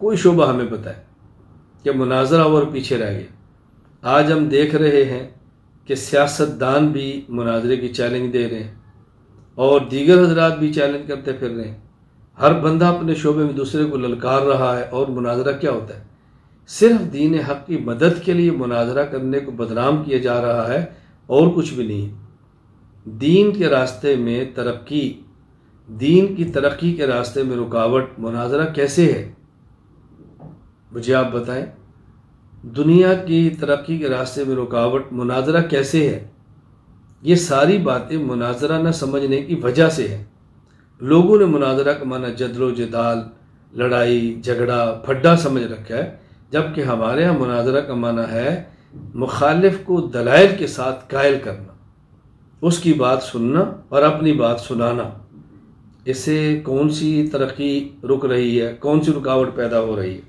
कोई शोबा हमें पता है कि मुनाजरा और पीछे रह गया। आज हम देख रहे हैं कि सियासतदान भी मुनाजरे की चैलेंज दे रहे हैं और दीगर हजरात भी चैलेंज करते फिर रहे हैं। हर बंदा अपने शोबे में दूसरे को ललकार रहा है। और मुनाजरा क्या होता है? सिर्फ दीन हक़ की मदद के लिए मुनाजरा करने को बदनाम किया जा रहा है और कुछ भी नहीं। दीन के रास्ते में तरक्की, दीन की तरक्की के रास्ते में रुकावट मुनाजरा कैसे है? मुझे आप बताएं। दुनिया की तरक्की के रास्ते में रुकावट मुनाजरा कैसे है? ये सारी बातें मुनाजरा न समझने की वजह से है। लोगों ने मुनाजरा का माना जदलो जदाल, लड़ाई झगड़ा, फड्डा समझ रखा है, जबकि हमारे यहाँ मुनाजरा का माना है मुखालिफ को दलाइल के साथ कायल करना, उसकी बात सुनना और अपनी बात सुनाना। इससे कौन सी तरक्की रुक रही है? कौन सी रुकावट पैदा हो रही है?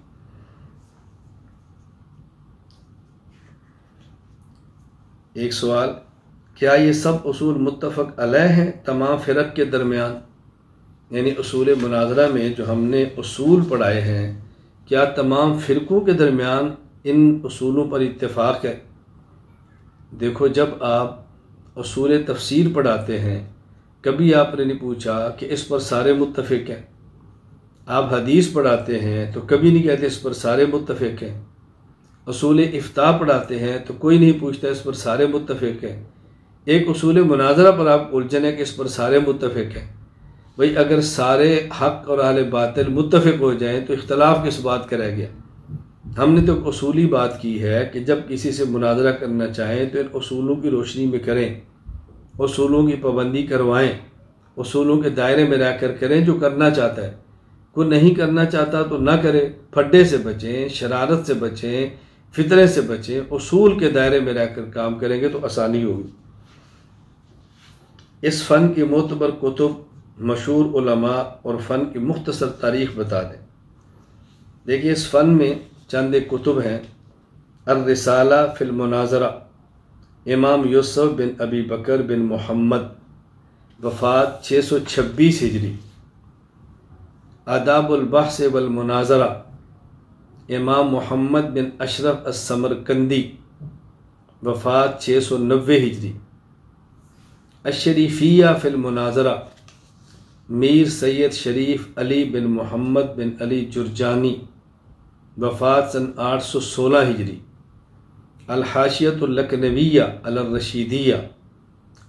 एक सवाल, क्या ये सब उसूल मुत्तफ़क़ अलैह हैं तमाम फ़िरक़ के दरमियान? यानी उसूल मुनाजरा में जो हमने उसूल पढ़ाए हैं, क्या तमाम फ़िरक़ों के दरमियान इन उसूलों पर इत्तेफ़ाक़ है? देखो, जब आप उसूल तफ़सीर पढ़ाते हैं, कभी आपने नहीं पूछा कि इस पर सारे मुत्तफ़िक़ हैं। आप हदीस पढ़ाते हैं तो कभी नहीं कहते इस पर सारे मुत्तफ़िक़ हैं। उसूल इफ्ता पढ़ाते हैं तो कोई नहीं पूछता इस पर सारे मुत्तफ़िक़ हैं। एक उसूल मुनाजरा पर आप उलझन है कि इस पर सारे मुत्तफ़िक़ हैं। भाई, अगर सारे हक़ और अहले बातिल मुत्तफ़िक़ हो जाएं तो इख्तलाफ किस बात का रह गया? हमने तो उसूली बात की है कि जब किसी से मुनाजरा करना चाहें तो इन उसूलों की रोशनी में करें, उसूलों की पाबंदी करवाएं, उसूलों के दायरे में रहकर करें जो करना चाहता है। कोई नहीं करना चाहता तो ना करे। फड्डे से बचें, शरारत से बचें, फितरे से बचें। उसूल के दायरे में रहकर काम करेंगे तो आसानी होगी। इस फ़न की मोतबर कुतुब, मशहूर उलमा और फ़न की मुख्तसर तारीख़ बता दें। देखिए, इस फ़न में चंद एक कुतुब हैं। अर्रिसाला फ़िल मुनाज़रा, इमाम यूसुफ बिन अबी बकर बिन मोहम्मद, वफ़ात 626 हिजरी। आदाबुल बहस वल मुनाज़रा, इमाम मोहम्मद बिन अशरफ अस्समरकंदी, वफ़ात 690 हिजरी। अशरीफ़िया फ़िल मुनाज़रा, मीर सैयद शरीफ अली बिन मोहम्मद बिन अली जुरजानी, वफ़ात सन 816 हिजरी। अल-हाशियतुल लखनविया अलर रशीदिया,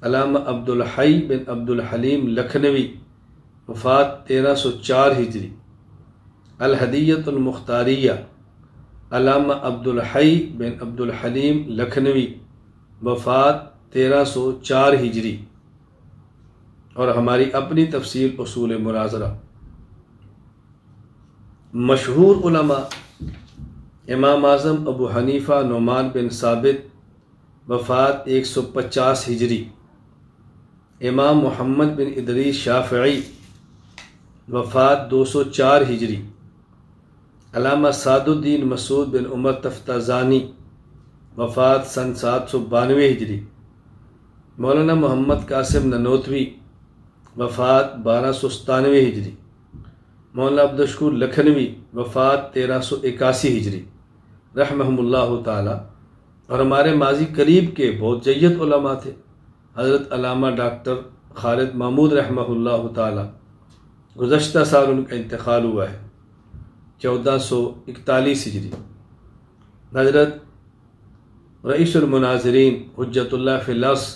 अल्लामा अब्दुल हई बिन अब्दुल हलीम लखनवी, वफ़ात 1304 हिजरी। अल-हदियतुल मुख्तारिया, अल्लामा अब्दुल हई बिन अब्दुल हलीम लखनवी, वफ़ात 1304 हिजरी। और हमारी अपनी तफसीर उसूल मुनाज़रा। मशहूर उलमा, इमाम आज़म अबू हनीफ़ा नुमान बिन साबित, वफ़ात 150 हिजरी। इमाम मोहम्मद बिन इदरीस शाफ़ई, वफ़ात 204 हिजरी। अल्लामा सादुद्दीन मसूद बिन उमर तफ्ताज़ानी, वफ़ात सन 792 हिजरी। मौलाना मोहम्मद कासिम ननोतवी, वफ़ात 1297 हिजरी। मौलाना अब्दुल लखनवी, वफ़ात 1381 हिजरी रहमहुमुल्लाह ताला। और हमारे माजी करीब के बहुत जय्यद उलमा थे। हज़रत अल्लामा डॉक्टर खालिद महमूद रहमहुल्लाह ताला, गुज़श्ता साल उनका इंतकाल हुआ है 1441 हिजरी। हज़रत रईसुल मुनाज़िरीन हुज्जतुल्लाह फ़िल अर्ज़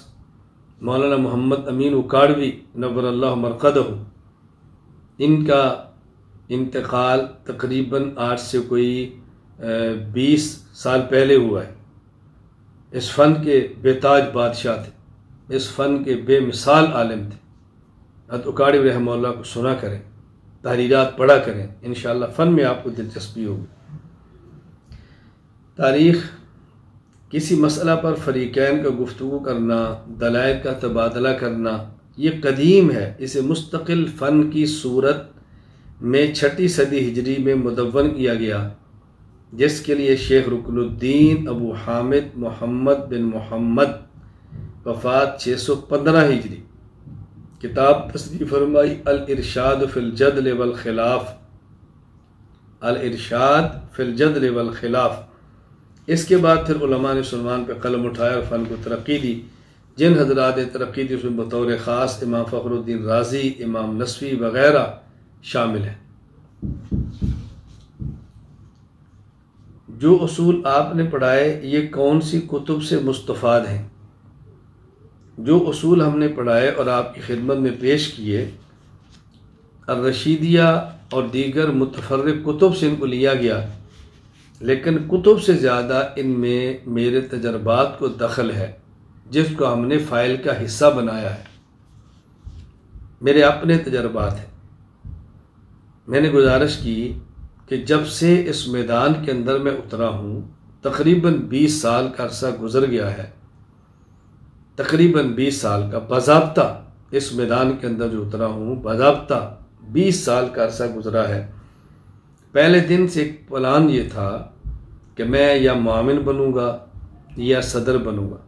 मौलाना मोहम्मद अमीन उकाड़वी नव्वरल्लाहु मरक़दहु, इनका इंतकाल तकरीबन आज से कोई 20 साल पहले हुआ है। इस फ़न के बेताज बादशाह थे, इस फ़न के बेमिसाल आलिम थे। हज़रत उकाड़ी रहमतुल्लाह को सुना करें, तहरीरात पढ़ा करें, इंशाअल्लाह फ़न में आपको दिलचस्पी होगी। तारीख़ किसी मसला पर फ़रीक़ैन का गुफ्तगू करना, दलाइल का तबादला करना, ये कदीम है। इसे मुस्तकिल फ़न की सूरत में 6वीं सदी हिजरी में मुदव्वन किया गया, जिसके लिए शेख रुकनुद्दीन अबू हामिद मोहम्मद बिन मोहम्मद वफ़ात 615 हिजरी किताब तसनीफ़ फरमाई अल इरशाद फिल जदल वल खिलाफ, अल इरशाद फिल जदल वल खिलाफ। इसके बाद फिर उलमा ने सुलमान पे कलम उठाया और फ़न को तरक्की दी। जिन हजरात ने तरक्की दी उसमें बतौर ख़ास इमाम फ़खरुद्दीन राज़ी, इमाम नसवी वग़ैरह शामिल हैं। जो उसूल आपने पढ़ाए ये कौन सी कुतुब से मुस्तफ़ाद हैं? जो उसूल हमने पढ़ाए और आपकी खिदमत में पेश किए, अर-रशीदिया और दीगर मुतफर्रिक़ कुतुब से इनको लिया गया, लेकिन कुतुब से ज़्यादा इनमें मेरे तजर्बात को दखल है, जिसको हमने फ़ाइल का हिस्सा बनाया है। मेरे अपने तजर्बात हैं। मैंने गुजारिश की कि जब से इस मैदान के अंदर मैं उतरा हूँ, तकरीबन 20 साल का अरसा गुज़र गया है, तकरीबन 20 साल का बाज़ाब्ता इस मैदान के अंदर जो उतरा हूँ, बाज़ाब्ता 20 साल का अरसा गुज़रा है। पहले दिन से एक प्लान ये था कि मैं या मामिन बनूँगा या सदर बनूँगा,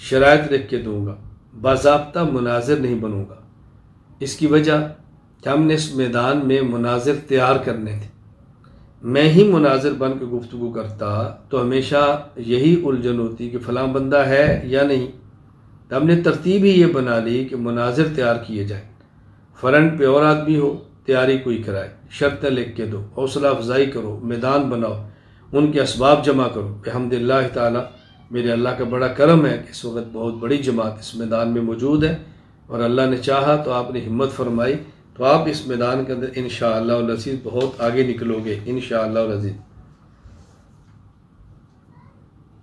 शराइत लिख के दूँगा, बाज़ाब्ता मुनाज़िर नहीं बनूँगा। इसकी वजह कि हमने इस मैदान में मुनाज़िर तैयार करने थे। मैं ही मुनाज़िर बन के गुफ्तगू करता तो हमेशा यही उलझन होती कि फ़लाँ बंदा है या नहीं। तो हमने तरतीब ही ये बना ली कि मुनाज़िर तैयार किए जाए, फ्रंट पे और आदमी हो, तैयारी कोई कराए, शर्तें लिख के दो, हौसला अफजाई करो, मैदान बनाओ, उनके असबाब जमा करो। अल्हम्दुलिल्लाह ताला मेरे अल्लाह का बड़ा करम है कि इस वक्त बहुत बड़ी जमात इस मैदान में मौजूद है, और अल्लाह ने चाहा तो आपने हिम्मत फरमाई तो आप इस मैदान के अंदर इंशाअल्लाह अज़ीज़ बहुत आगे निकलोगे इंशाअल्लाह अज़ीज़।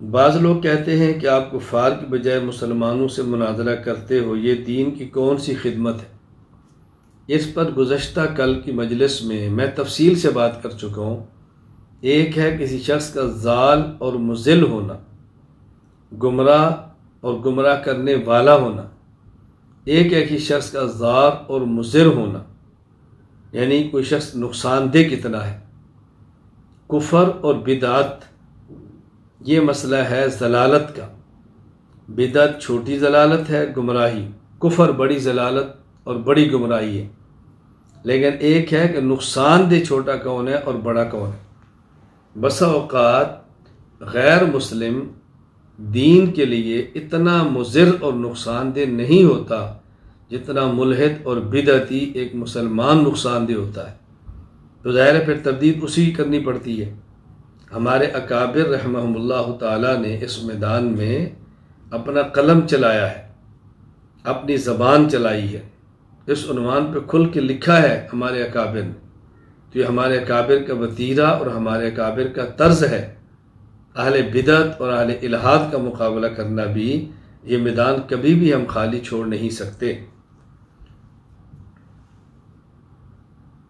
बाज़ लोग कहते हैं कि आप कुफ़ार की बजाय मुसलमानों से मुनाज़रा करते हो, ये दीन की कौन सी खिदमत है? इस पर गुज़श्ता कल की मजलिस में मैं तफसील से बात कर चुका हूँ। एक है किसी शख्स का ज़ाल और मुज़िल होना, गुमराह और गुमराह करने वाला होना। एक है कि शख्स का ज़ार और मुज़िर होना, यानी कोई शख्स नुकसानदेह कितना है। कुफ़र और बिदात ये मसला है ज़लालत का। बिदात छोटी ज़लालत है, गुमराही, कुफ़र बड़ी ज़लालत और बड़ी गुमराही है। लेकिन एक है कि नुकसानदेह छोटा कौन है और बड़ा कौन है। बसा औक़ात गैर मुस्लिम दीन के लिए इतना मुज़िर और नुकसानदेह नहीं होता जितना मुल्हिद और बिदअती एक मुसलमान नुकसानदेह होता है। तो ज़ाहिर है फिर तरदीद उसी की करनी पड़ती है। हमारे अकाबिर रहमहुमुल्लाह ताला ने इस मैदान में अपना कलम चलाया है, अपनी ज़बान चलाई है, इस उन्वान पे खुल के लिखा है हमारे अकाबिर ने। तो ये हमारे अकाबिर का वतीरा और हमारे अकाबिर का तर्ज है। अहले बिदअत और अहले इल्हाद का मुकाबला करना भी, ये मैदान कभी भी हम खाली छोड़ नहीं सकते।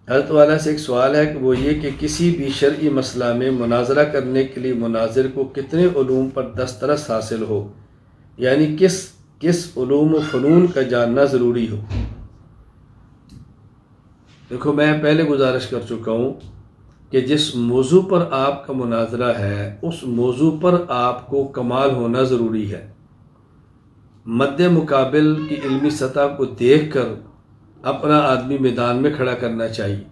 हज़रत वाला से एक सवाल है कि वो ये कि किसी भी शरई मसला में मुनाजरा करने के लिए मुनाजिर को कितने उलूम पर दस्तरस हासिल हो, यानी किस उलूम व फ़नून का जानना ज़रूरी हो। देखो, मैं पहले गुजारिश कर चुका हूँ कि जिस मौजू पर आपका मुनाजरा है उस मौजू पर आपको कमाल होना ज़रूरी है। मद्दे मुकाबिल की इल्मी सतह को देख कर अपना आदमी मैदान में खड़ा करना चाहिए।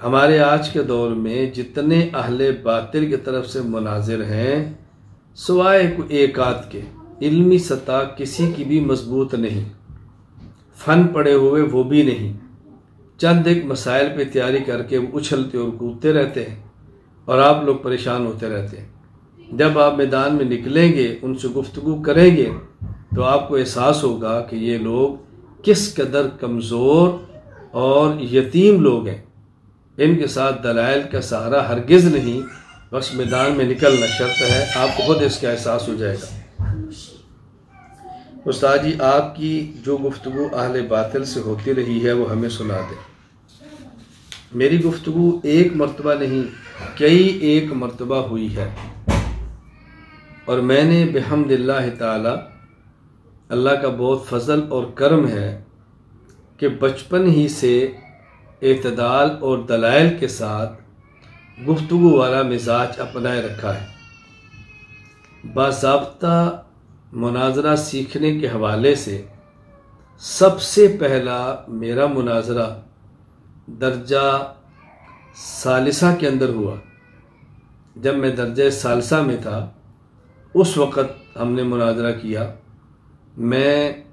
हमारे आज के दौर में जितने अहले बातिल की तरफ से मुनाजिर हैं, सिवाय एक आध के, इल्मी सतह किसी की भी मजबूत नहीं, फ़न पड़े हुए वो भी नहीं। चंद एक मसाइल पे तैयारी करके वो उछलते और कूदते रहते हैं और आप लोग परेशान होते रहते हैं। जब आप मैदान में निकलेंगे, उनसे गुफ्तगू करेंगे, तो आपको एहसास होगा कि ये लोग किस कदर कमज़ोर और यतीम लोग हैं। इनके साथ दलाइल का सहारा हरगिज़ नहीं, बस मैदान में निकलना शर्त है। आपको खुद इसका एहसास हो जाएगा। उस्ताद जी, आपकी जो गुफ्तगू अहले बातिल से होती रही है वो हमें सुना दें। मेरी गुफ्तगू एक मरतबा नहीं, कई एक मरतबा हुई है, और मैंने बिहम्दिल्लाह ताला, अल्लाह का बहुत फ़ज़ल और करम है कि बचपन ही से एतदाल और दलाइल के साथ गुफ्तगू वाला मिजाज अपनाए रखा है। बाज़ाब्ता मुनाजरा सीखने के हवाले से सबसे पहला मेरा मुनाजरा दर्जा सालिसा के अंदर हुआ। जब मैं दर्जा सालिसा में था उस वक़्त हमने मुनाजरा किया। मैं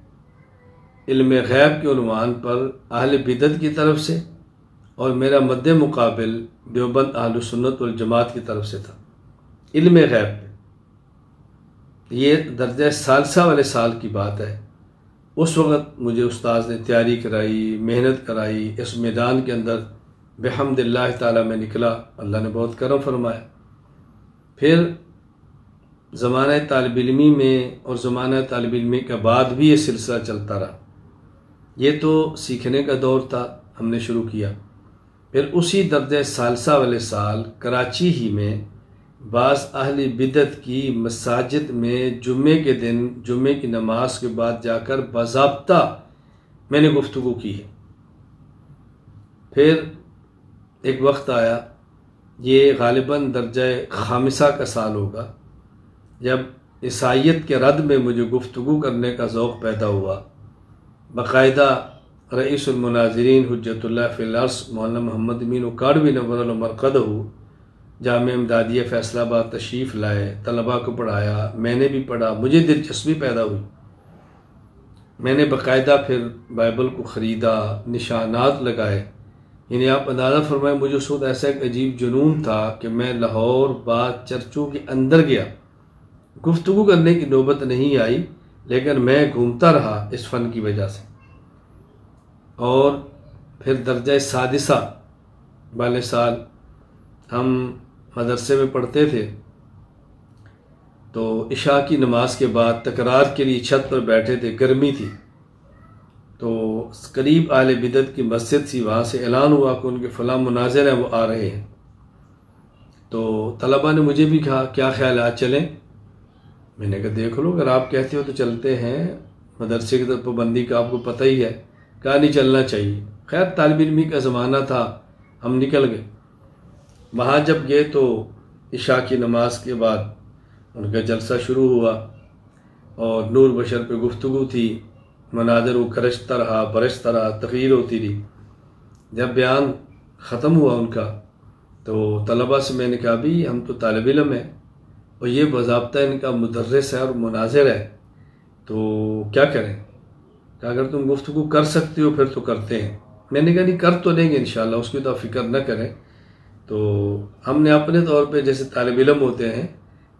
इल्म गैब के उन्वान पर अहले बिदअत की तरफ से और मेरा मद्दे मुकाबिल देवबंद अहले सुन्नत वल जमात की तरफ से था इल्म गैब पे। ये दर्जा सालिसा वाले साल की बात है। उस वक़्त मुझे उस्ताद ने तैयारी कराई, मेहनत कराई, इस मैदान के अंदर बिहम्दिल्लाह ताला में निकला। अल्लाह ने बहुत करम फरमाया। फिर ज़माना तालिब इल्मी में और ज़माना तालिब इल्मी के बाद भी ये सिलसिला चलता रहा। ये तो सीखने का दौर था, हमने शुरू किया। फिर उसी दर्जा सालिसा वाले साल कराची ही में बाज़ अहले बिदअत की मसाजिद में जुम्मे के दिन जुम्मे की नमाज के बाद जाकर बाज़ाब्ता मैंने गुफ्तगू की है। फिर एक वक्त आया, ये गालिबन दर्जा खामिसा का साल होगा, जब ईसाइयत के रद्द में मुझे गुफ्तगू करने का ज़ौक़ पैदा हुआ। बाकायदा रईसुल मुनाज़िरीन हुज्जतुल्लाह फिल अर्ज़ मौलाना मोहम्मद अमीन उकाड़वी नव्वरल्लाहु मरक़दहू जामिया इमदादिया फैसलाबाद तशरीफ़ लाए, तलबा को पढ़ाया, मैंने भी पढ़ा, मुझे दिलचस्पी पैदा हुई। मैंने बाकायदा फिर बाइबल को ख़रीदा, निशानात लगाए। यानी आप अंदाज़ा फरमाएं, मुझे उस वक्त ऐसा एक अजीब जुनून था कि मैं लाहौर बाद चर्चों के अंदर गया। गुफ्तगू करने की नौबत नहीं आई, लेकिन मैं घूमता रहा इस फ़न की वजह से। और फिर दर्जा सादिसा वाले साल हम मदरसे में पढ़ते थे, तो इशा की नमाज के बाद तकरार के लिए छत पर बैठे थे, गर्मी थी। तो करीब आले बिदत की मस्जिद थी, वहाँ से ऐलान हुआ कि उनके फ़लाँ मुनाज़िर हैं, वो आ रहे हैं। तो तलबा ने मुझे भी कहा, क्या ख्याल है, आज चलें? मैंने कहा देख लो, अगर आप कहते हो तो चलते हैं। मदरसे की तरफ पाबंदी का आपको पता ही है, कहा नहीं चलना चाहिए। खैर तालिब इल्मी का ज़माना था, हम निकल गए। वहाँ जब गए तो इशा की नमाज के बाद उनका जलसा शुरू हुआ और नूर बशर पे गुफ्तगू थी। मनाज़र वो खरचता रहा, बरसता रहा, तक़रीर होती रही। जब बयान ख़त्म हुआ उनका, तो तलबा से मैंने कहा, भी हम तो तालिब इल्म हैं और ये बाज़ाब्ता इनका मुदर्रिस है और मुनाज़िर है, तो क्या करें? कहा अगर तुम गुफ्तगू कर सकते हो फिर तो करते हैं। मैंने कहा नहीं, कर तो लेंगे इंशाअल्लाह, उसकी तो फ़िक्र न करें। तो हमने अपने तौर पे जैसे तालिब इल्म होते हैं,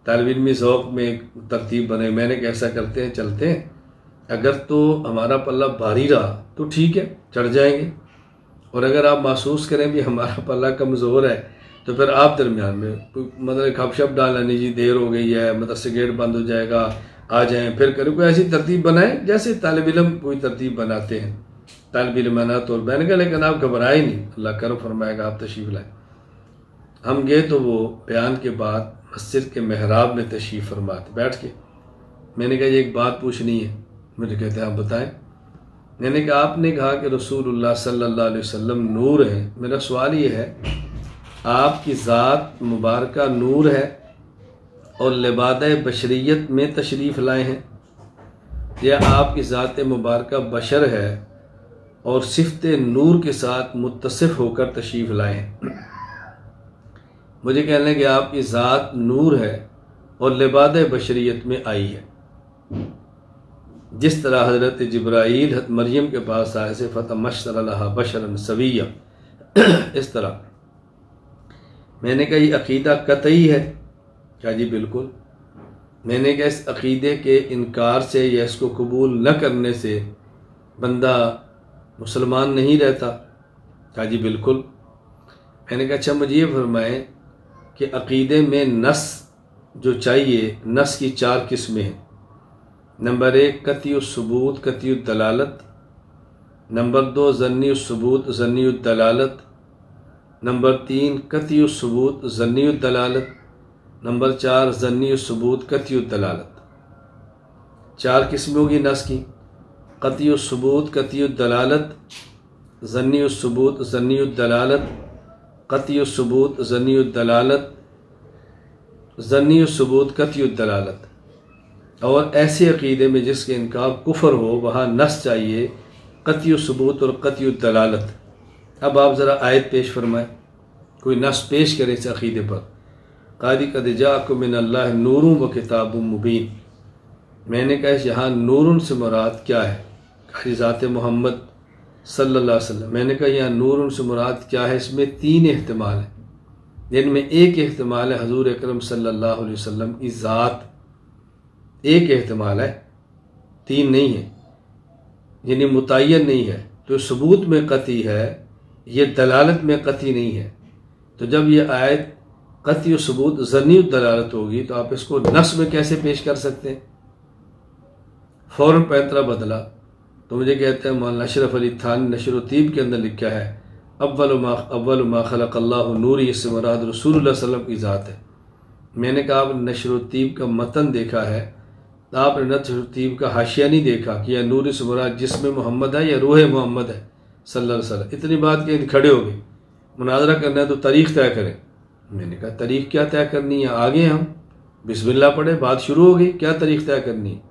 तालिब इल्मी ज़ौक़ में एक तरतीब बने। मैंने कैसा करते हैं, चलते हैं, अगर तो हमारा पल्ला भारी रहा तो ठीक है, चढ़ जाएंगे, और अगर आप महसूस करें भी हमारा पल्ला कमज़ोर है तो फिर आप दरमियान में मतलब खपशप डालना, नहीं जी देर हो गई है, मदरसे गेट बंद हो जाएगा, आ जाएं, फिर करें। कोई ऐसी तरतीब बनाएं जैसे तालिब इल्म कोई तरतीब बनाते हैं, तालिब इल्माना तौर बैन का। लेकिन आप घबराए नहीं, अल्लाह करम फरमाएगा, आप तशरीफ़ लाए। हम गए तो वो बयान के बाद मस्जिद के महराब में तशरीफ़ फरमाते बैठ के। मैंने कहा ये एक बात पूछनी है। मुझे कहते हैं आप बताएं। मैंने कहा आपने कहा कि रसूलुल्लाह सल्लल्लाहु अलैहि वसल्लम नूर है। मेरा सवाल ये है, आपकी ज़ात मुबारका नूर है और लिबादा बशरियत में तशरीफ़ लाए हैं, या आपकी ज़ात मुबारका बशर है और सिफ़त नूर के साथ मुत्तसिफ़ होकर तशरीफ़ लाए हैं? मुझे कहने लगे आपकी ज़ात नूर है और लिबादा बशरियत में आई है। जिस तरह हज़रत जिब्राईल मरियम के पास आए से फ़तमश्तर लहा बशरन सविय्या, इस तरह। मैंने कहा ये अक़ीदा कतई है? क्या जी बिल्कुल। मैंने कहा इस अक़ीदे के इनकार से या इसको कबूल न करने से बंदा मुसलमान नहीं रहता? क्या जी बिल्कुल। मैंने कहा अच्छा मुझे ये फरमाएं कि अक़ीदे में नस जो चाहिए, नस की 4 किस्में हैं। नंबर 1 कतई सबूत कतई दलालत, नंबर 2 ज़न्नी सबूत ज़न्नी दलालत, नंबर 3 कतई सबूत ज़न्नी दलालत, नंबर 4 ज़न्नी सबूत कतई दलालत। 4 किस्में होगी नस की, कतई सबूत कतई दलालत, ज़न्नी सबूत ज़न्नी दलालत, कतई सबूत ज़न्नी दलालत, ज़न्नी सबूत कतई दलालत। और ऐसे अक़ीदे में जिसके इनकार कुफर हो वहाँ नस चाहिए, कतई सबूत और कतई दलालत। अब आप ज़रा आयत पेश फरमाएँ, कोई नस पेश करे इस अक़ीदे पर। क़ादी क़द जाअकुम मिनल्लाहि नूरुन व किताबुम मुबीन। मैंने कहा यहाँ नूरुन से मुराद क्या है? क़ादी ज़ात मोहम्मद सल्लल्लाहु अलैहि वसल्लम। मैंने कहा यहाँ नूरुन से मुराद क्या है? इसमें 3 एहतमाल हैं, जिनमें एक एहतमाल है हज़ूर अकरम सल्लल्लाहु अलैहि वसल्लम की ज़ात, एक एहतमाल है, 3 नहीं है, यानी मुतय्यन नहीं है। तो सबूत में कतई है, ये दलालत में कतई नहीं है। तो जब ये आयत कतई सबूत ज़न्नी दलालत होगी तो आप इसको नस में कैसे पेश कर सकते हैं? फ़ौरन पैंतरा बदला तो मुझे कहते हैं मौलाना अशरफ अली थानी नशर व तीब के अंदर लिखा है अव्वल मा खलक़ल्लाहु नूरी, इससे मुराद रसूलुल्लाह सल्लल्लाहु अलैहि वसल्लम की ज़ात है। मैंने कहा आप नशर व तीब का मतन देखा है, तो आपने नशर व तीब का हाशिया नहीं देखा कि यह नूरी से मुराद जिस्म मोहम्मद है या रूह मोहम्मद है सल्लल्लाहु अलैहि वसल्लम। इतनी बात के खड़े हो गए, मुनाजरा करना है तो तारीख़ तय करें। मैंने कहा तारीख़ क्या तय करनी है? आगे हम बिस्मिल्लाह पढ़े, बात शुरू हो गई, क्या तारीख़ तय करनी है?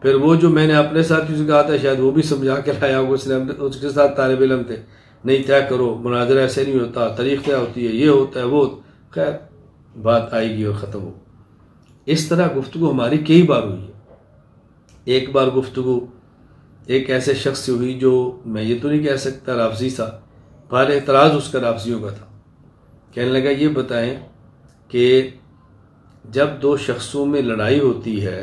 फिर वो जो मैंने अपने साथियों से कहा था शायद वो भी समझा के लाया होगा, उसने उसके साथ तालिब इल्म थे, नहीं तय करो, मुनाजरा ऐसे नहीं होता, तारीख़ तय होती है, ये होता है वो। खैर बात आएगी और ख़त्म हो। इस तरह गुफ्तगू हमारी कई बार हुई है। एक बार गुफ्तगू एक ऐसे शख्स से हुई जो मैं ये तो नहीं कह सकता राफजी था, पर एतराज़ उसका राफजियों का था। कहने लगा ये बताएं कि जब 2 शख्सों में लड़ाई होती है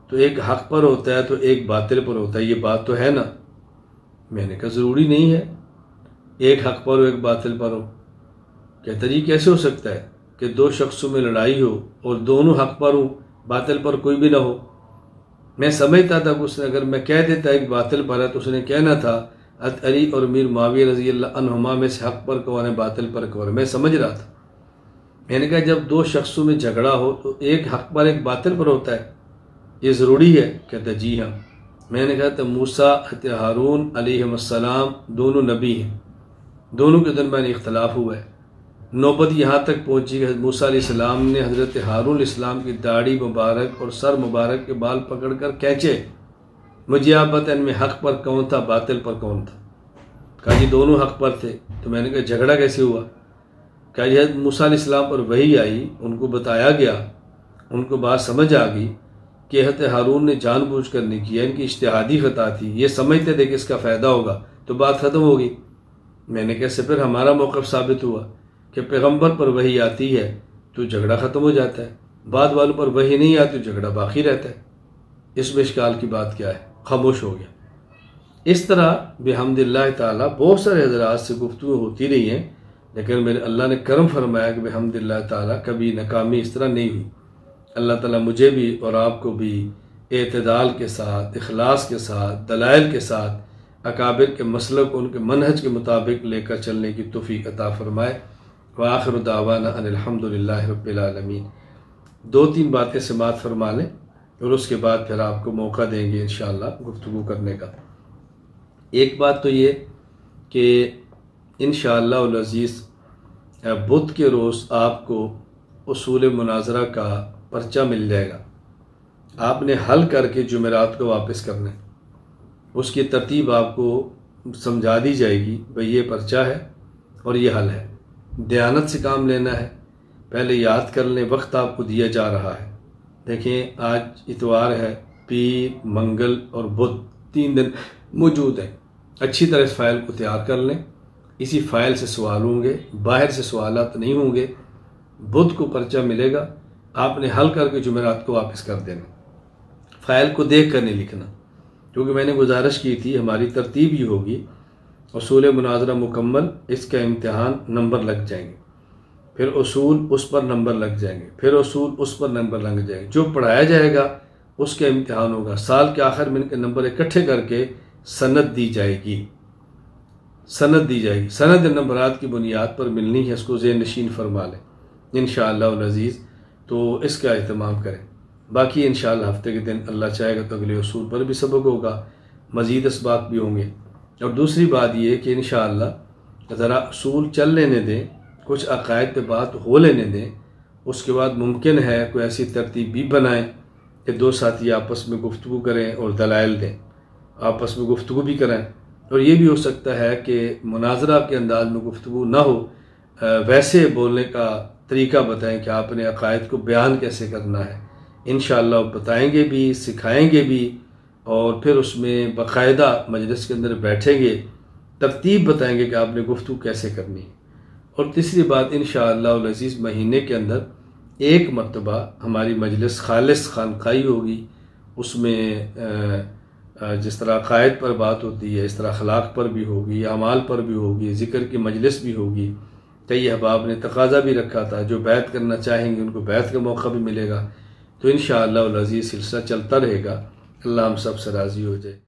तो एक हक पर होता है तो एक बातिल पर होता है, ये बात तो है ना? मैंने कहा ज़रूरी नहीं है एक हक पर हो एक बातिल पर हो। कहता जी कैसे हो सकता है कि 2 शख्सों में लड़ाई हो और दोनों हक पर हो, बातिल पर कोई भी ना हो? मैं समझता था कि उसने अगर मैं कह देता एक बातिल पर है तो उसने कहना था अली और मीर मुआविया रज़ी अल्लाह अन्हुमा में से हक पर कौन है बातिल पर कौन है। मैं समझ रहा था। मैंने कहा जब 2 शख्सों में झगड़ा हो तो एक हक पर एक बातिल पर होता है, ये ज़रूरी है? कहता जी हाँ। मैंने कहा तो मूसा हारून अलैहिस्सलाम दोनों नबी हैं, दोनों के दरमियान इख्तलाफ हुआ है। नौबत यहाँ तक पहुँची कि मूसा अलैहिस्सलाम ने हज़रत हारून इस्लाम की दाढ़ी मुबारक और सर मुबारक के बाल पकड़ कर खींचे। मुझे आप बताएं इनमें हक़ पर कौन था बातिल पर कौन था? कहा जी दोनों हक़ पर थे। तो मैंने कहा झगड़ा कैसे हुआ? कहा जी मूसा अलैहिस्सलाम पर वही आई, उनको बताया गया, उनको बात समझ आ गई कि हज़रत हारून ने जानबूझ कर नहीं किया, इनकी इज्तिहादी ख़ता थी, ये समझते थे कि इसका फ़ायदा होगा, तो बात ख़त्म हो गई। मैंने कैसे फिर हमारा मौक़िफ़ साबित हुआ कि पैगम्बर पर वही आती है तो झगड़ा ख़त्म हो जाता है, बाद वालों पर वही नहीं आती तो झगड़ा बाकी रहता है। इसमें इश्काल की बात क्या है? खामोश हो गया। इस तरह बिहम्दिल्लाह ताला बहुत सारे हज़रात से गुफ्तगू होती रही हैं, लेकिन मेरे अल्लाह ने करम फरमाया कि बिहम्दिल्लाह ताला कभी नाकामी इस तरह नहीं हुई। अल्लाह ताला मुझे भी और आपको भी एतदाल के साथ, इखलास के साथ, दलाइल के साथ अकाबिर के मसलक को उनके मनहज के मुताबिक लेकर चलने की तौफीक अता फरमाए। व आखिर दावाना अनिल हम्दुलिल्लाहि रब्बिल आलमीन। 2-3 बातें समाअत फरमा लें और उसके बाद फिर आपको मौका देंगे इंशाअल्लाह गुफ्तगू करने का। एक बात तो ये कि इंशाअल्लाह उल अज़ीज़ बुध के रोज़ आपको उसूल मुनाजरा का पर्चा मिल जाएगा। आपने हल करके जुमेरात को वापस करना है, उसकी तरतीब आपको समझा दी जाएगी। भाई ये पर्चा है और ये हल है, दयानत से काम लेना है। पहले याद कर लें वक्त आपको दिया जा रहा है। देखें आज इतवार है, पीर, मंगल और बुध 3 दिन मौजूद हैं। अच्छी तरह इस फ़ाइल को तैयार कर लें। इसी फ़ाइल से सवाल होंगे, बाहर से सवालात नहीं होंगे। बुध को पर्चा मिलेगा, आपने हल करके जुमेरात को वापस कर देना। फ़ाइल को देख कर नहीं लिखना, क्योंकि मैंने गुजारिश की थी हमारी तरतीब ही होगी उसूल मुनाजरा मुकम्मल, इसका इम्तिहान नंबर लग जाएंगे, फिर उसूल उस पर नंबर लग जाएंगे, फिर उसूल उस पर नंबर लग जाएंगे। जो पढ़ाया जाएगा उसका इम्तिहान होगा। साल के आखिर में इनके नंबर इकट्ठे करके सनद दी जाएगी। सनद नंबरात की बुनियाद पर मिलनी है, इसको ज़हन नशीन फरमा लें इंशाअल्लाह अज़ीज़। तो इसका एहतमाम करें। बाकी इंशाअल्लाह हफ्ते के दिन अल्लाह चाहेगा तो अगले उसूल पर भी सबक होगा, मज़ीद इसबाक भी होंगे। और दूसरी बात ये कि इंशाअल्लाह ज़रा उसूल चल लेने दें, कुछ अक़ायद पे बात हो लेने दें, उसके बाद मुमकिन है कोई ऐसी तरतीब भी बनाएं कि दो साथी आपस में गुफ्तगू करें और दलाइल दें, आपस में गुफ्तगू भी करें। और ये भी हो सकता है कि मुनाजरा के अंदाज में गुफ्तगू ना हो, वैसे बोलने का तरीका बताएं कि आपने अक़ायद को बयान कैसे करना है। इंशाअल्लाह बताएंगे भी, सिखाएंगे भी, और फिर उसमें बाकायदा मजलिस के अंदर बैठेंगे, तरतीब बताएंगे कि आपने गुफ्तगू कैसे करनी है। और तीसरी बात, इंशाअल्लाह अज़ीज़ महीने के अंदर एक मरतबा हमारी मजलिस खालिस खानकाई होगी। उसमें जिस तरह अक़ायद पर बात होती है, इस तरह अखलाक पर भी होगी, अमाल पर भी होगी, ज़िक्र की मजलिस भी होगी। कई अहबाब ने तकाज़ा भी रखा था, जो बैत करना चाहेंगे उनको बैत का मौका भी मिलेगा। तो इंशाअल्लाह अज़ीज़ सिलसिला चलता रहेगा। अल्लाह हम सब से राज़ी हो जाए।